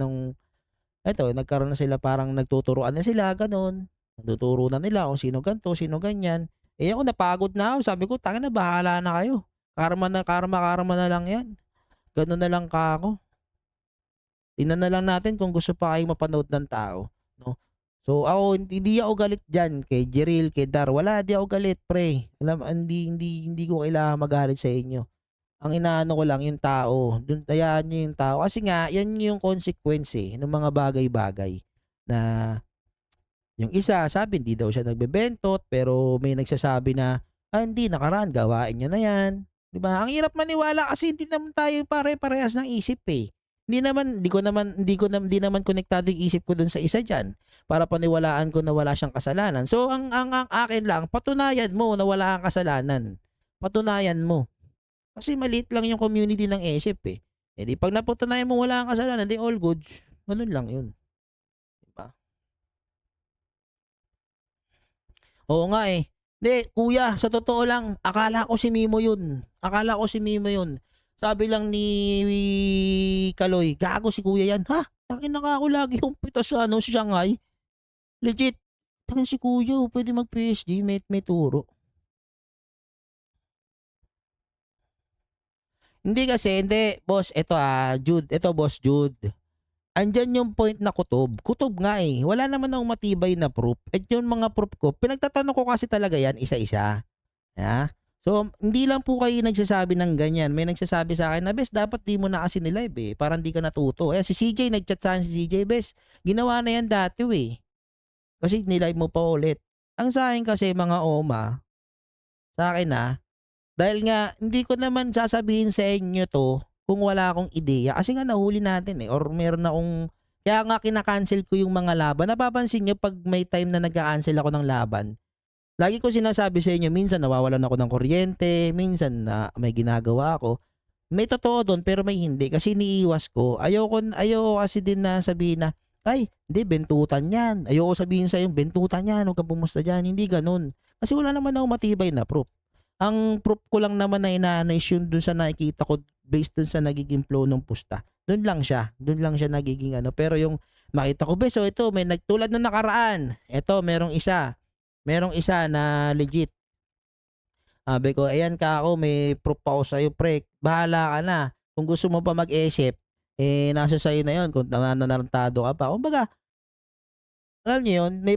Speaker 1: parang nagtuturuan na sila ganun. Nagtuturo na nila kung sino ganto, sino ganyan. Eh ako napagod na ako. Sabi ko, tanga na bahala na kayo. Karma na lang yan. Ganun na lang ka ako. Tingnan na lang natin kung gusto pa kayong mapanood ng tao. No? So ako, hindi ako galit dyan. Kay Jeril, kay Dar. Wala, di ako galit, pre. Alam, hindi ko kailangan magalit sa inyo. Ang inaano ko lang yung tao. Dayaan nyo yung tao. Kasi nga, yan yung consequence ng mga bagay-bagay. Na yung isa, sabi, hindi daw siya nagbebentot. Pero may nagsasabi na, hindi, nakaraan, gawain niya na yan. Diba? Ang hirap maniwala kasi hindi naman tayo pare-parehas ng isip eh. Hindi naman konektado yung isip ko dun sa isa diyan para paniwalaan ko na wala siyang kasalanan. So ang akin lang, patunayan mo na wala kang kasalanan. Patunayan mo. Kasi maliit lang yung community ng isip eh. Eh di pag napatunayan mo wala kang kasalanan, di all goods. Ganun lang yun. Diba? Oo nga eh. Hindi, kuya, sa totoo lang, akala ko si Mimo yun. Sabi lang ni Kaloy, gago si kuya yan. Ha? Tangin na ako lagi yung pita sa ano, sa Shanghai. Legit. Tangin si kuya, oh, pwede mag-PSG, may turo. Hindi kasi, hindi, boss, eto Jude, eto boss Jude. Andyan yung point na kutob. Kutob nga eh. Wala naman akong matibay na proof. At yung mga proof ko, pinagtatanong ko kasi talaga yan isa-isa. Ha? So, hindi lang po kayo nagsasabi ng ganyan. May nagsasabi sa akin na, Bes, dapat di mo na kasi nilive eh. Parang di ka natuto. Eh, si CJ, nagchat sa akin si CJ, Bes, ginawa na yan dati eh. Kasi nilive mo pa ulit. Ang sa akin kasi mga oma, sa akin dahil nga hindi ko naman sasabihin sa inyo to kung wala akong ideya. Kasi nga nahuli natin eh. Or meron akong, kaya nga kinakancel ko yung mga laban. Napapansin nyo pag may time na nag-cancel ako ng laban, lagi ko sinasabi sa inyo, minsan nawawalan ako ng kuryente, minsan na may ginagawa ako. May totoo doon pero may hindi kasi iniiwas ko. Ayoko kasi din na sabihin na, ay, hindi, bentutan yan. Ayoko sabihin sa iyo, bentutan yan, huwag kang pumusta dyan. Hindi ganun. Kasi wala naman ako matibay na proof. Ang proof ko lang naman na ina-analyze yun dun sa nakikita ko based dun sa nagiging flow ng pusta. Doon lang siya. Doon lang siya nagiging ano. Pero yung makita ko, beso, ito, may nagtulad nung nakaraan. Ito, merong isa. Merong isa na legit. Sabi ko, ayan ka ako, may proof pa ako sa'yo, pre. Bahala ka na. Kung gusto mo pa mag-isip, eh, nasa sa'yo na yun. Kung nanarantado ka pa. Kumbaga, alam niyo yun, may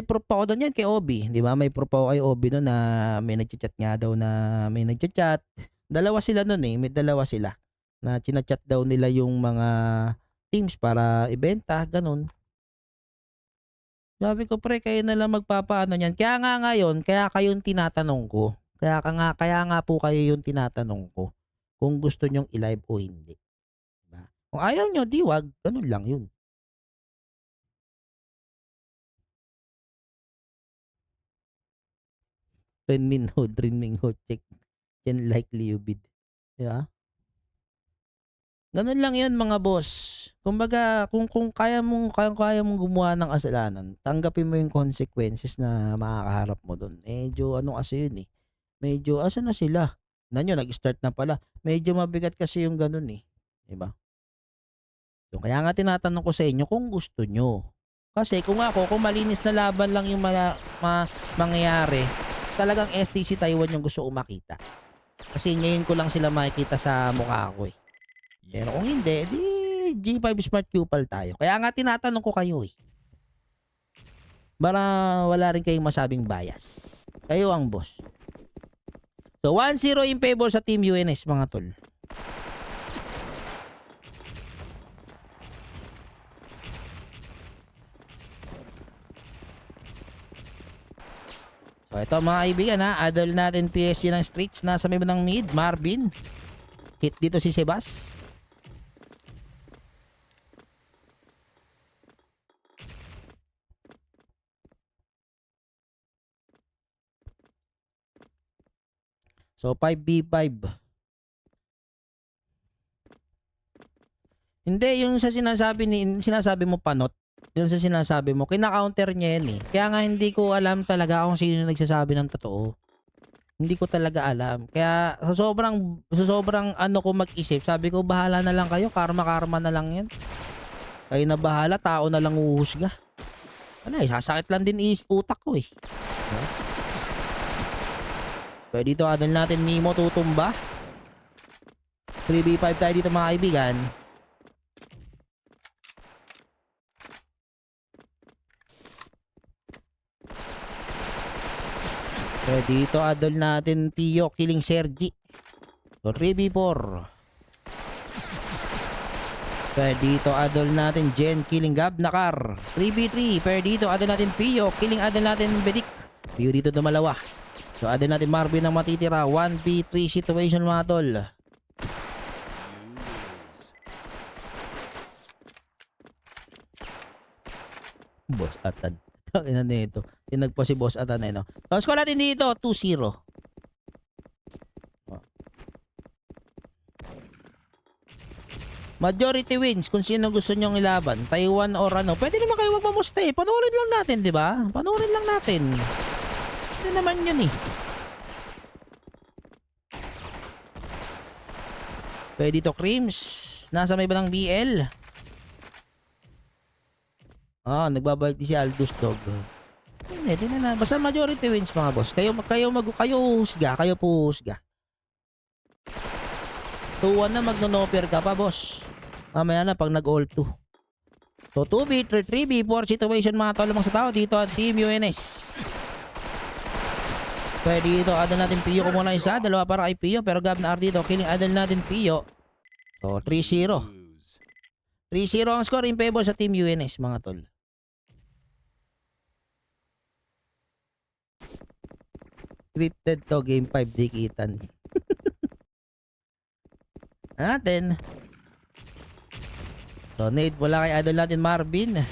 Speaker 1: proof pa ako doon yan kay Obi. Di ba? May proof ako kay Obi doon na may nagchat nga daw na may nagchat. Dalawa sila noon eh. May dalawa sila. Na chinachat daw nila yung mga teams para ibenta. Ganun. Sabi ko, pre, kayo na lang magpapaano niyan. Kaya nga ngayon, kaya kayong tinatanong ko. Kaya nga po kayo yung tinatanong ko. Kung gusto nyong i-live o hindi. Diba? Kung ayaw nyo, di wag. Ganun lang yun. Rin Minho, check. Yan likely you bid. Diba? Ganun lang yun mga boss. Kumbaga, kung kaya mong gumawa ng kasalanan, tanggapin mo yung consequences na makakaharap mo doon. Medyo ano kasi yun eh. Medyo asa na sila? Nanyo, nag-start na pala. Medyo mabigat kasi yung ganun eh. Diba? So, kaya nga tinatanong ko sa inyo kung gusto nyo. Kasi kung malinis na laban lang yung mangyayari, talagang STC Taiwan yung gusto ko makita. Kasi ngayon ko lang sila makikita sa mukha ko eh. Pero kung hindi, di G5 Smart Cupal tayo. Kaya nga tinatanong ko kayo eh. Para wala rin kayong masabing bias. Kayo ang boss. So 1-0 in favor sa Team UNS mga tol. So ito mga kaibigan adol natin PSG ng streets na sa may bandang mid, Marvin. Hit dito si Sebas. So 5v5. Hindi yung sa sinasabi mo panot. Yung sa sinasabi mo, kina-counter niya yan eh. Kaya nga hindi ko alam talaga kung sino nagsasabi ng totoo. Hindi ko talaga alam. Kaya sa sobrang ano ko mag-isip, sabi ko bahala na lang kayo, karma na lang yan. Kayo na bahala, tao na lang uusga. Ano eh, sasakit lang din utak ko eh. So dito adol natin Mimo tutumba. 3v5 tayo dito mga kaibigan. So dito adol natin Pio killing Sergi. So 3v4. So dito adol natin Jen killing Gab Nakar. 3v3. Pero dito adol natin Pio killing adol natin Bedik. Pio dito dumalawa. So adol natin Marvin ang matitira. 1v3 situation mga tol. Boss Atan. Ina nito. Tinagpo si Boss Atan eh no. So score natin dito 2-0. Majority wins kung sino gusto nyong ilaban. Taiwan or ano. Pwede naman kayo magpamusta eh. Panoorin lang natin, di ba? Panoorin lang natin. Hindi naman yun eh. Pwede dito Creams. Nasa may ba ng BL? Nagbabalik din si Aldous Dog. Hindi na. Basta majority wins mga boss. Kayo husga. Kayo po husga. 2-1 na magno-noper ka pa boss. Mamaya na pag nag-all 2. So 2v, 3v4 situation mga tol sa tao dito ang Team UNS. Pwede dito, adal natin Pio ko muna isa. Dalawa para kay Pio. Pero Gab na R dito. Killing adal natin Pio. So 3-0.
Speaker 2: Lose.
Speaker 1: 3-0 ang score in favor sa Team UNS mga tol. Treated to game 5 dikitan. Natin. So nade wala kay idol natin Marvin.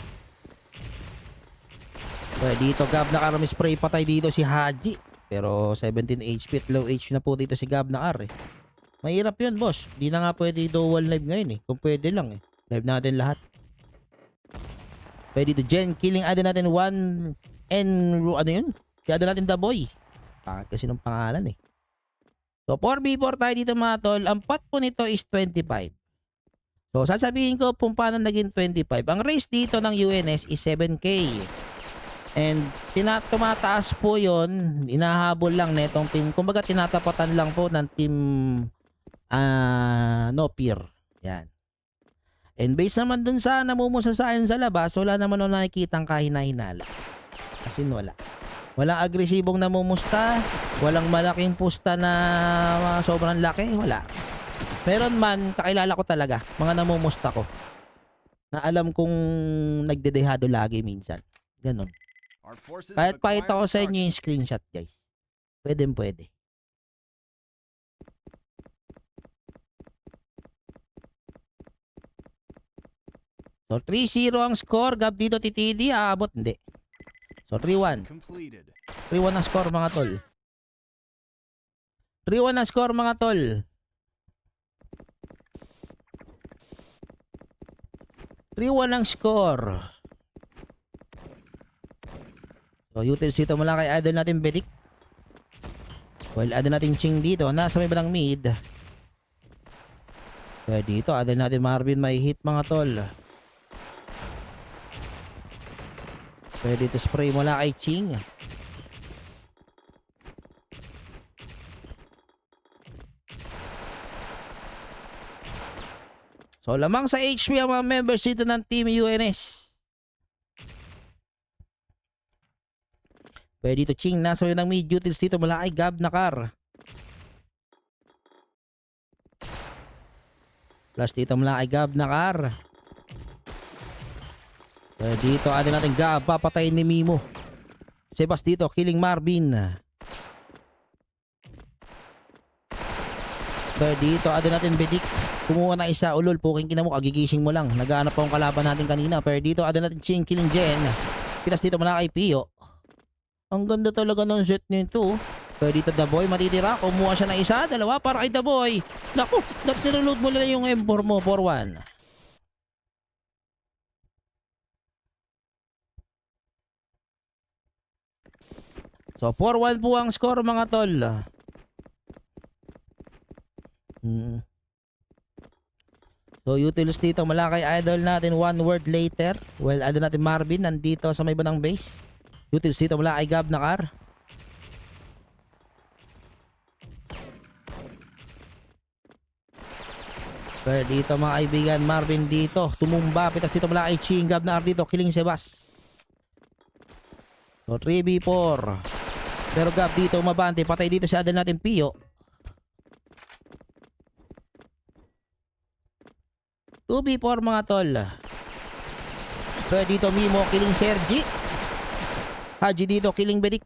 Speaker 1: Pwede dito Gab na R spray patay dito si Haji. Pero 17 HP at low HP na po dito si Gab na R eh. Mahirap yun boss. Di na nga pwede dual live ngayon eh. Kung pwede lang eh. Live natin lahat. Pwede dito Jen killing idol natin 1 and ano yun? Si idol natin The Boy. Bakit kasi ng pangalan eh. So 4v4 tayo dito mga tol. Ang pot po nito is 25. So sasabihin ko kung paano naging 25. Ang race dito ng UNS is 7k. And tumataas po yon, inahabol lang netong team. Kumbaga tinatapatan lang po ng team no peer. Yan. And based naman dun sa namumusasayan sa labas, wala naman o nakikitang kahina-hinala. Kasi wala. Walang agresibong namumusta, walang malaking pusta na sobrang laki, wala. Meron man, kakilala ko talaga, mga namumusta ko. Na alam kong nagdedehado lagi minsan. Ganon.
Speaker 2: Our forces
Speaker 1: Kahit
Speaker 2: have
Speaker 1: pakita ko
Speaker 2: acquired
Speaker 1: sa
Speaker 2: the
Speaker 1: inyo yung screenshot guys. Pwede. So 3-0 ang score. Gab dito TTD. Aabot hindi. So 3-1.
Speaker 2: completed.
Speaker 1: 3-1 ang score mga tol. 3-1 ang score mga tol. 3-1 ang score. So utils dito mula kay idol natin Bedik. Well, idol natin Ching dito. Nasa may bandang mid. Kaya dito idol natin Marvin may hit mga tol. Kaya dito spray mula kay Ching. So lamang sa HP ang mga members dito ng Team UNS. Pwede dito Ching nasa may ng mid utils dito mula kay Gab Nakar. Flash dito mula kay Gab Nakar. Pwede dito ano natin Gab papatayin ni Mimo. Sebas dito killing Marvin. Pwede dito ano natin Bedik. Kumuha na isa ulol puking kina mo kagigising mo lang. Naghahanap pa ang kalaban natin kanina. Pero dito ada natin Ching killing Jen. Pitas dito mula kay Pio. Ang ganda talaga ng set nito. Pero dito The Boy matitira. Kumuha siya na isa. Dalawa para kay The Boy. Naku, nag-reload mo na yung M4 mo. 4-1. So 4-1 po ang score mga tol. So utils dito mula kay idol natin 1 word later. Well, idol natin Marvin nandito sa may bandang base. Utils dito mula kay Gab Nakar. Pero dito mga kaibigan Marvin dito tumumba. Pitas dito mula kay Ching. Gab Nakar dito killing Sebas. So 3v4. Pero Gab dito umabante. Patay dito si idol natin Pio. 2v4 mga tol. Pwede dito Mimo killing Sergi. Haji dito killing Bedik.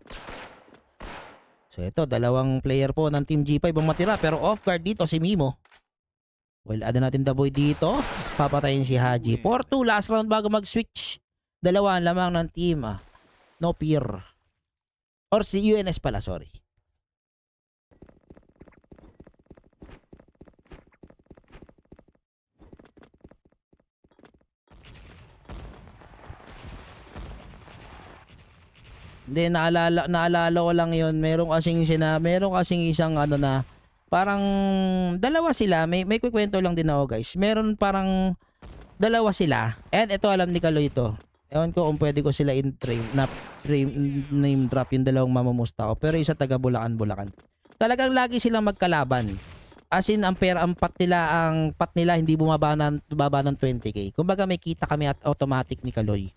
Speaker 1: So ito dalawang player po ng Team G5 ang matira. Pero off guard dito si Mimo. Well ada natin The Boy dito. Papatayin si Haji. 4-2 last round bago mag-switch. Dalawa lamang ng team no peer. Or si UNS pala sorry. Hindi, naalala ko lang yun. Meron kasing isang ano na, parang dalawa sila. May kwento lang din ako guys. Meron parang dalawa sila. And ito alam ni Kaloy ito. Ewan ko kung pwede ko sila name drop yung dalawang mamumusta ko. Pero isa taga Bulacan. Talagang lagi silang magkalaban. As in, ang pat nila hindi bumaba ng 20k. Kumbaga may kita kami at automatic ni Kaloy.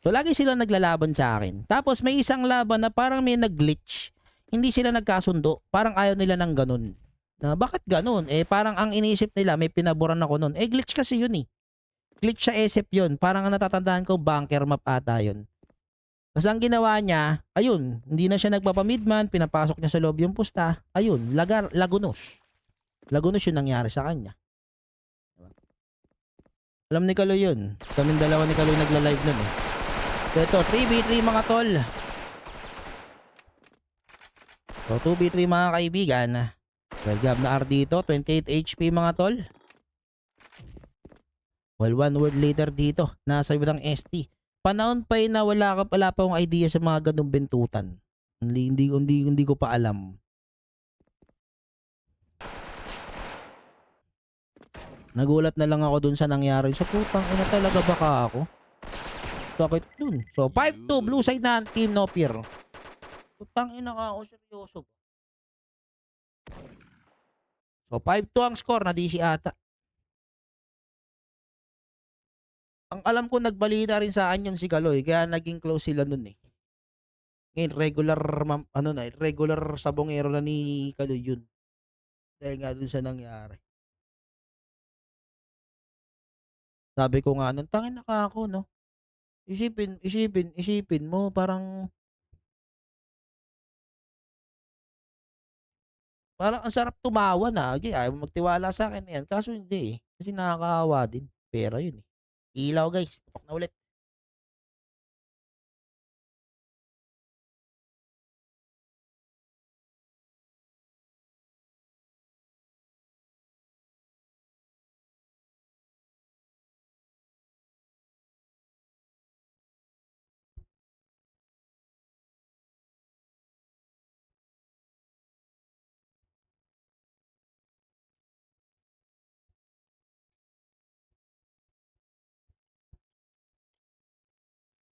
Speaker 1: So lagi silang naglalaban sa akin. Tapos may isang laban na parang may nag-glitch. Hindi sila nagkasundo. Parang ayaw nila ng ganun. Na bakit ganun? Eh parang ang iniisip nila may pinaboran ako nun. Eh glitch kasi yun eh. Glitch sa SF yun. Parang ang natatandaan ko bunker map ata yun. Kasi ang ginawa niya, ayun, hindi na siya nagpapamidman, pinapasok niya sa loob yung pusta. Ayun, Lagunos. Lagunos yung nangyari sa kanya. Alam ni Kaloy yun. Kaming dalawa ni Kaloy nagla-live nun eh. So ito, 3v3 mga tol. So 2v3 mga kaibigan. Well, gab na R dito, 28 HP mga tol. Well, 1 word later dito, nasa ibang ST. Panahon pa yun na wala pa akong idea sa mga ganung bentutan. Hindi ko pa alam. Nagulat na lang ako dun sa nangyari. Sa putang ina talaga baka ako. Bakit dun? So 5-2 blue side na team Nopier. Putang ina ka ako seryoso. So 5-2 ang score na DC ata. Ang alam ko nagbalita rin sa akin yan si Kaloy kaya naging close sila nun eh. Ngayon regular sabongero na ni Kaloy yun. Dahil nga dun sa nangyari. Sabi ko nga nun, tangin na ka ako no. Isipin mo parang ang sarap tumawa na. Okay, ayaw mo magtiwala sa akin yan. Kaso hindi eh. Kasi nakakaawa din. Pera yun eh. Ilaw guys. Putok na ulit.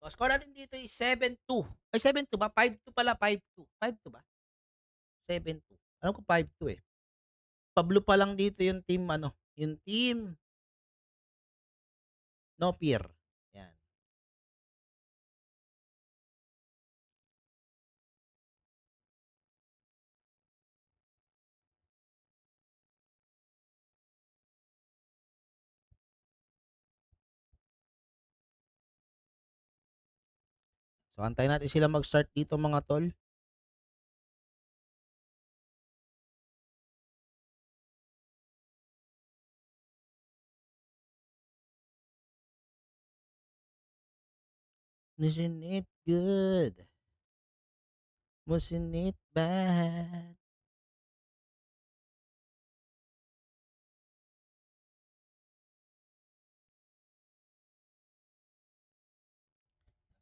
Speaker 1: So, score natin dito is 7-2. Ay, 7-2 ba? 5-2 pala. 5-2. 5-2 ba? 7-2. Alam ko 5-2 eh. Pablo pa lang dito yung team yung team No Peer. Yan. So antayin natin sila mag-start dito mga tol. Isn't it good? Wasn't it bad?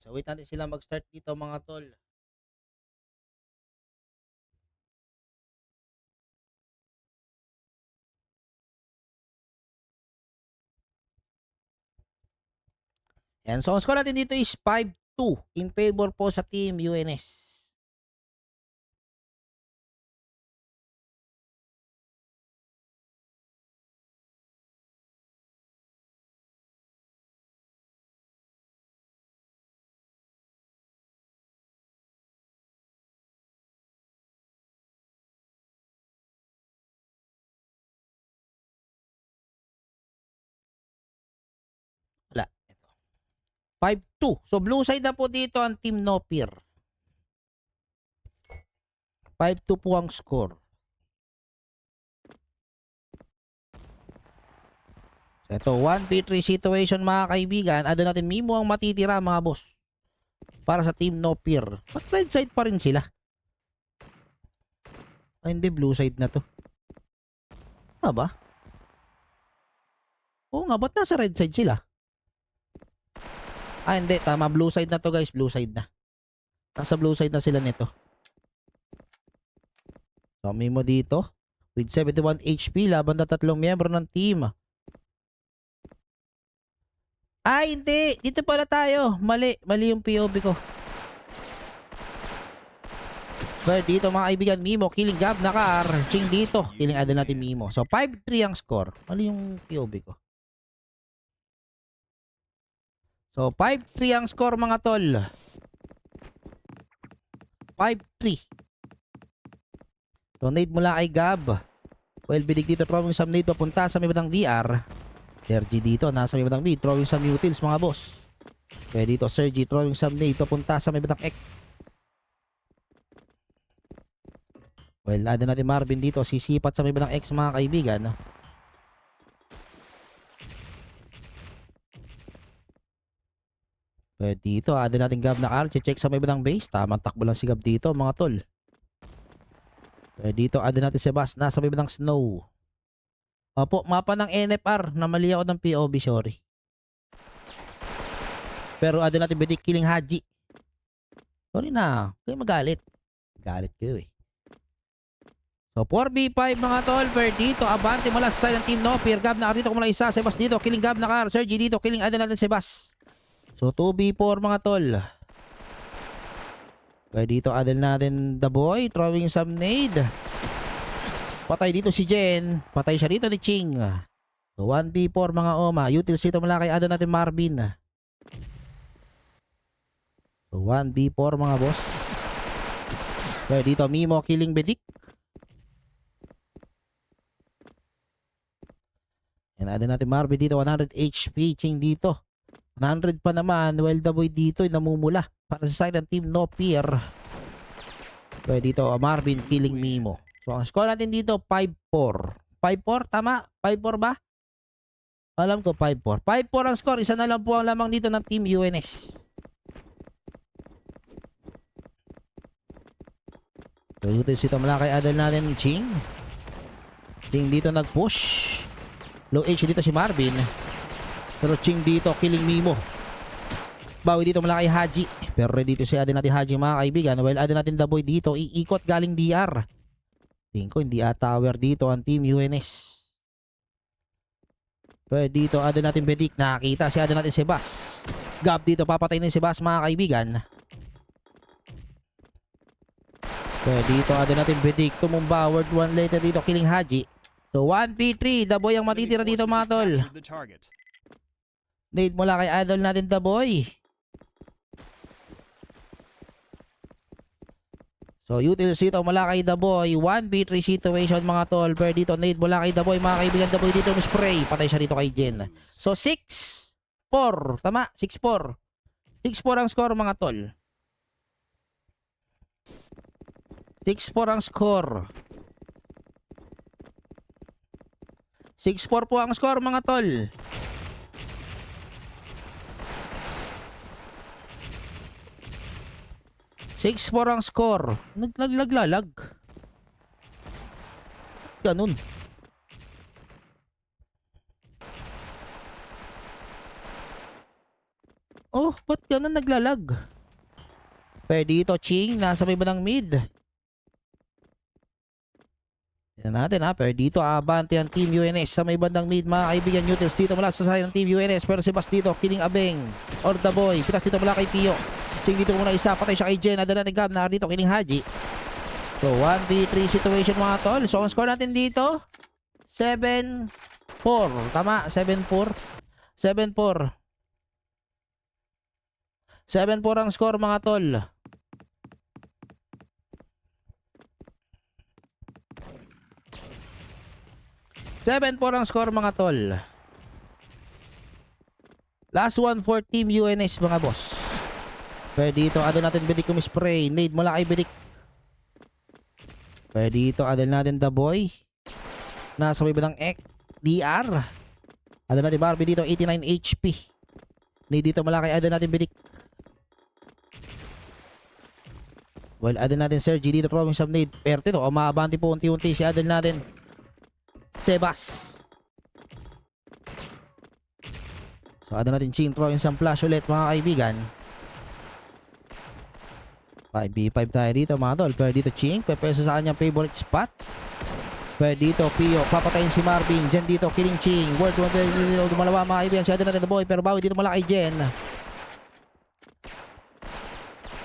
Speaker 1: So wait natin sila mag-start dito mga tol. Yan. So ang score natin dito is 5-2 in favor po sa team UNS. Wala. Ito. 5-2. So blue side na po dito ang team No Peer. 5-2 po ang score. So ito, 1v3 situation mga kaibigan. Ano natin Mimo ang matitira mga boss. Para sa team No Peer. Ba't red side pa rin sila? Ay hindi, blue side na to. Ba? Oo nga, ba't nasa red side sila? Ah hindi, tama. Blue side na to guys. Blue side na. Nasa blue side na sila nito. So Mimo dito. With 71 HP laban na tatlong miyembro ng team. Ay, hindi. Dito pala tayo. Mali. Mali yung POV ko. Well, dito mga kaibigan, Mimo, killing Gab Nakar. Ching dito. Killing Idol natin Mimo. So, 5-3 ang score. Mali yung POV ko. So, 5-3 ang score mga tol. 5-3. So, nade mula kay Gab. Well, binig dito, throwing some nade papunta sa may batang DR. Sergi dito, nasa may batang mid. Throwing some utils mga boss. Kaya dito, Sergi, throwing some nade papunta sa may batang X. Well, ada natin Marvin dito. Sisipat sa may batang X mga kaibigan. Well, dito, ada natin Gab Nakar. Check sa may batang base. Tamang takbo lang si Gab dito mga tol. Dito, ada natin si Bas. Nasa may batang Snow. Opo, mapa ng NFR. Namali ako ng POV, sorry. Pero ada natin Bedik killing Haji. Sorry na. Kayo magalit. Galit kayo eh. So 4v5 mga tol. Per dito, abante mula sa side ng team Nopier. Gab Nakar dito kumula isa. Sebas dito, killing Gab Nakar. Sergi dito, killing ada natin Sebas. So 2v4 mga tol. Per dito, adel natin The Boy. Throwing some nade. Patay dito si Jen. Patay siya dito ni Ching. So 1v4 mga Oma. Utils dito mula kay Ado natin Marvin. So 1v4 mga boss. Kaya dito Mimo killing Bedik. And Ado natin Marvin dito 100 HP. Ching dito 100 pa naman. Well, The Boy dito namumula para sa side ng team No Fear. Kaya dito Marvin killing Mimo. So, ang score natin dito, 5-4. 5-4, tama? 5-4 ba? Alam ko, 5-4. 5-4 ang score. Isa na lang po ang lamang dito ng Team UNS. So, utils ito mula kay Adel natin, Ching. Ching dito nag-push. Low H dito si Marvin. Pero Ching dito, killing Mimo. Bawi dito mula kay Haji. Pero dito si Adel natin Haji, mga kaibigan. While Adel natin The Boy dito, iikot galing DR. Tingin ko hindi tower dito ang Team UNS. Pero dito ada natin Bedik. Nakita si ada natin Sebas. Gab dito papatay ni Sebas mga kaibigan. Pero dito ada natin Bedik. Tumumba word 1 later dito killing Haji. So 1v3. The Boy ang matitira dito mga tol. Nade mula kay idol natin The Boy. So, utils dito mula kay The Boy. 1v3 situation mga tol. Pero dito, nade mula kay The Boy. Mga kaibigan, The Boy dito spray. Patay siya dito kay Jen. So, 6-4. Tama? 6-4. 6-4 ang score mga tol. 6-4 ang score. 6-4 po ang score mga tol. Six 4 ang score. Naglalag. Ganun. Oh, ba't ganun naglalag? Pero dito, Ching, nasa may bandang mid. Tignan natin ha. Pero dito, abante ang Team UNS sa may bandang mid. Mga kaibigan, utils dito mula sa side ng Team UNS. Pero si Bas dito, killing Abeng. Or The Boy. Pitas dito mula kay Pio. Ching dito muna isa, patay siya kay Jen. Ada natin Gab Nakar dito, killing Haji. So 1v3 situation mga tol. So ang score natin dito 7-4. Tama, 7-4. 7-4. 7-4 ang score mga tol. Ang score mga tol. Last one for Team UNS mga boss. Pero dito, adel natin Bedik spray. Nade mula kay Bedik. Pero dito, adel natin The Boy. Nasa may bandang DR. Adel natin Barbie dito, 89 HP. Nade dito mula kay adel natin Bedik. Well, adel natin Sergi dito, throwing some nade. Pero dito, umabante po unti-unti si adel natin Sebas. So, adel natin Ching, throwing some flash ulit mga kaibigan. 5v5 tayo dito mga tol. Pero dito Ching, pepeso sa kanyang favorite spot. Pwede dito, Pio, papatayin si Marvin. Jen dito, killing Ching. World, dumalawa mga kaibigan. Siya din natin the boy, pero bawi dito mula kay Jen.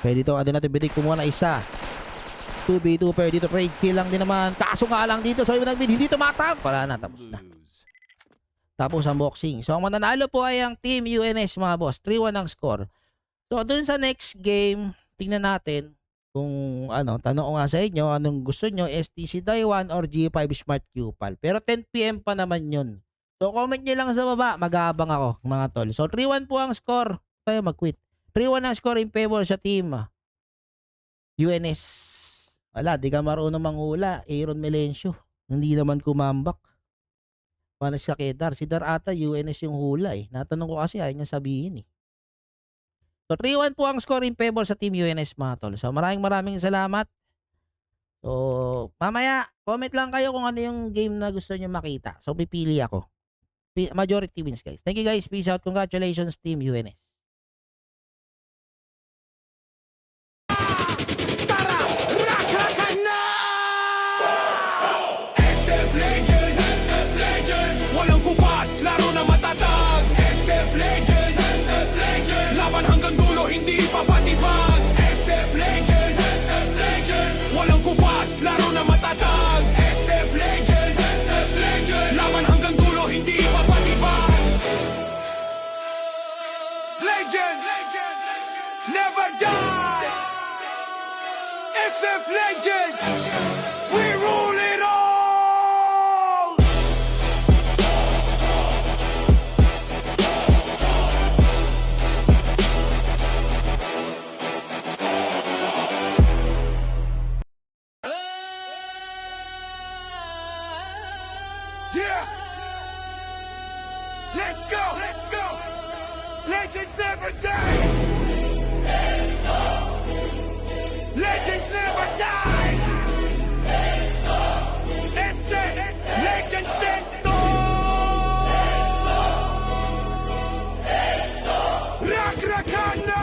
Speaker 1: Pwede dito, adin natin bidig, kumuha na isa. 2v2, pwede dito, trade kill lang din naman. Kaso nga lang dito, sabi mo ng hindi tumatap. Wala na, tapos na.
Speaker 2: Lose.
Speaker 1: Tapos ang boxing. So, ang mananalo po ay ang Team UNS mga boss. 3-1 ang score. So, dun sa next game, tingnan natin kung ano, tanong ko nga sa inyo, anong gusto nyo, STC Daiwan or G5 Smart QPAL. Pero 10 PM pa naman yun. So, comment nyo lang sa baba, mag-aabang ako mga tol. So, 3-1 po ang score. Tayo mag-quit. 3-1 ang score in favor sa team UNS. Wala, di ka marunong manghula. Aaron Melencio. Hindi naman kumambak. Paano si Kedar? Si Dar ata, UNS yung hula eh. Natanong ko kasi, ayaw niya sabihin eh. So 3-1 po ang score in favor sa Team UNS mga tol. So maraming salamat. So mamaya, comment lang kayo kung ano yung game na gusto niyo makita. So pipili ako. Majority wins guys. Thank you guys. Peace out. Congratulations Team UNS.
Speaker 3: SF Legends, SF Legends. Walang kupas, laro na matatag. SF Legends, SF Legends. Laban hanggang dulo, hindi papatibag. SF Legends, SF Legends. Walang kupas, laro na matatag. SF Legends, SF Legends. Laban hanggang dulo, hindi papatibag. Legends, never die. SF Legends, we rule it all. Yeah. Let's go. Let's go. Legends never die. Legends never die. Legends stand tall. Rakrakana.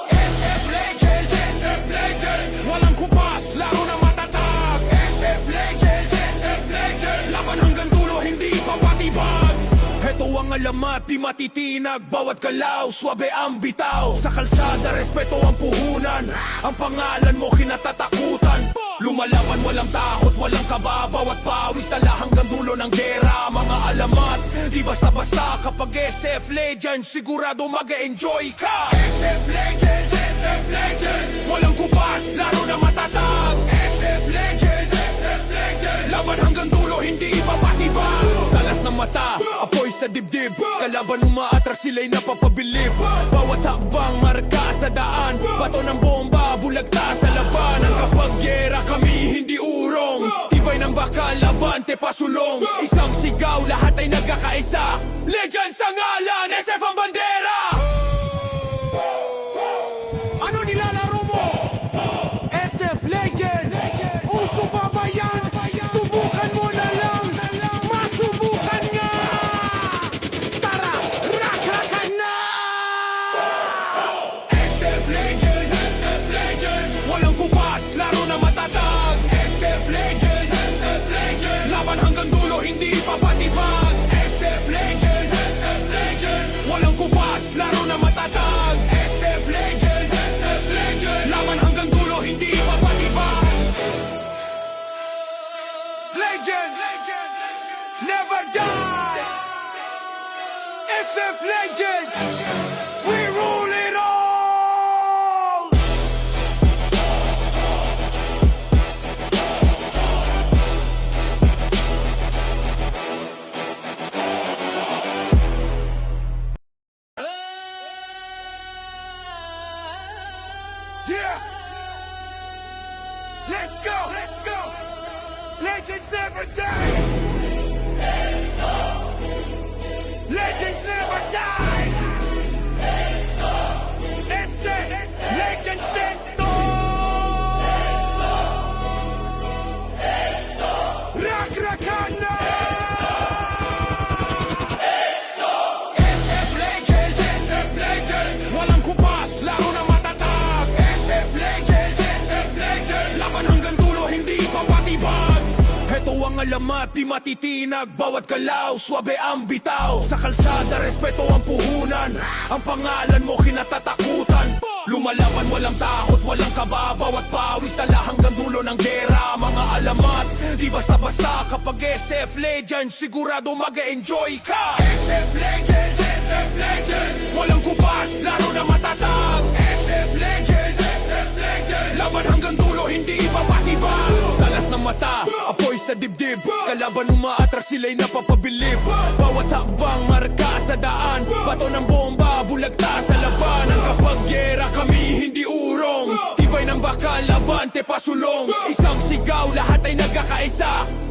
Speaker 3: SF Legends, SF Legends. Walang kupas, laro na matatag. SF Legends, SF Legends. Laban hanggang dulo, hindi papatibag. Heto ang alamat, di matitinag. Bawat galaw, swabe ang bitaw. Sa kalsada, respeto ang puhunan. Ang pangalan mo kinatatakutan. Lumalaban, walang takot, walang kaba. Bawat pawis, tala hanggang dulo ng gera. Mga alamat, di basta-basta. Kapag SF Legends, sigurado mag-enjoy ka. SF Legends, SF Legends. Walang kupas, laro na matatag. SF Legends, SF Legends. Laban hanggang dulo, hindi papatibag. Talas ng mata, apoy sa dibdib. Kalaban umaatras, sila'y napapabilib. Bawat hakbang, marka sa daan. Bato ng bomba, bulagta sa labanan. Kapag gera, kami hindi urong. Tibay ng bakal, labante, pasulong. Isang sigaw, lahat ay nagkakaisa. Legends ang ngalan, SF ang bandera. Ano nilalaro mo? SF Legends. Uso pa ba yan? Subukan mo na lang. Masubukan nga. Tara, rakrakan na. SF Legends, SF Legends. Walang kupas, laro na matatag. SF Legends, SF Legends. Laban hanggang dulo, hindi papatibag. SF Legends, SF Legends. Walang kupas, laro na matatag. SF Legends, SF Legends. Laban hanggang dulo, hindi papatibag. Legends, never die. SF Legends, we rule it all. Yeah. Let's go. Let's go. Legends never die. Legends never die. Legends stand tall. Rakrakana. SF Legends, SF Legends. Walang kupas, laro na matatag. SF Legends, SF Legends. Laban hanggang alamat, di matitinag. Bawat galaw, swabe ang bitaw. Sa kalsada, respeto ang puhunan. Ang pangalan mo kinatatakutan. Lumalaban, walang takot, walang kaba. Bawat pawis, tala hanggang dulo ng gera. Mga alamat, di basta-basta. Kapag SF Legends, sigurado mag-enjoy ka. SF Legends, SF Legends. Walang kubas, laro na matatag. SF Legends, SF Legends. Laban hanggang dulo, hindi mapatibag. Talas ng mata, apoy sa dibdib. Kalaban umaatras, sila'y napapabilib. Bawat hakbang, marka sa daan. Bato ng bomba, bulagta sa labanan. Kapag gera kami, hindi urong. Tibay ng bakal, labante, pasulong. Isang sigaw, lahat ay nagkakaisa.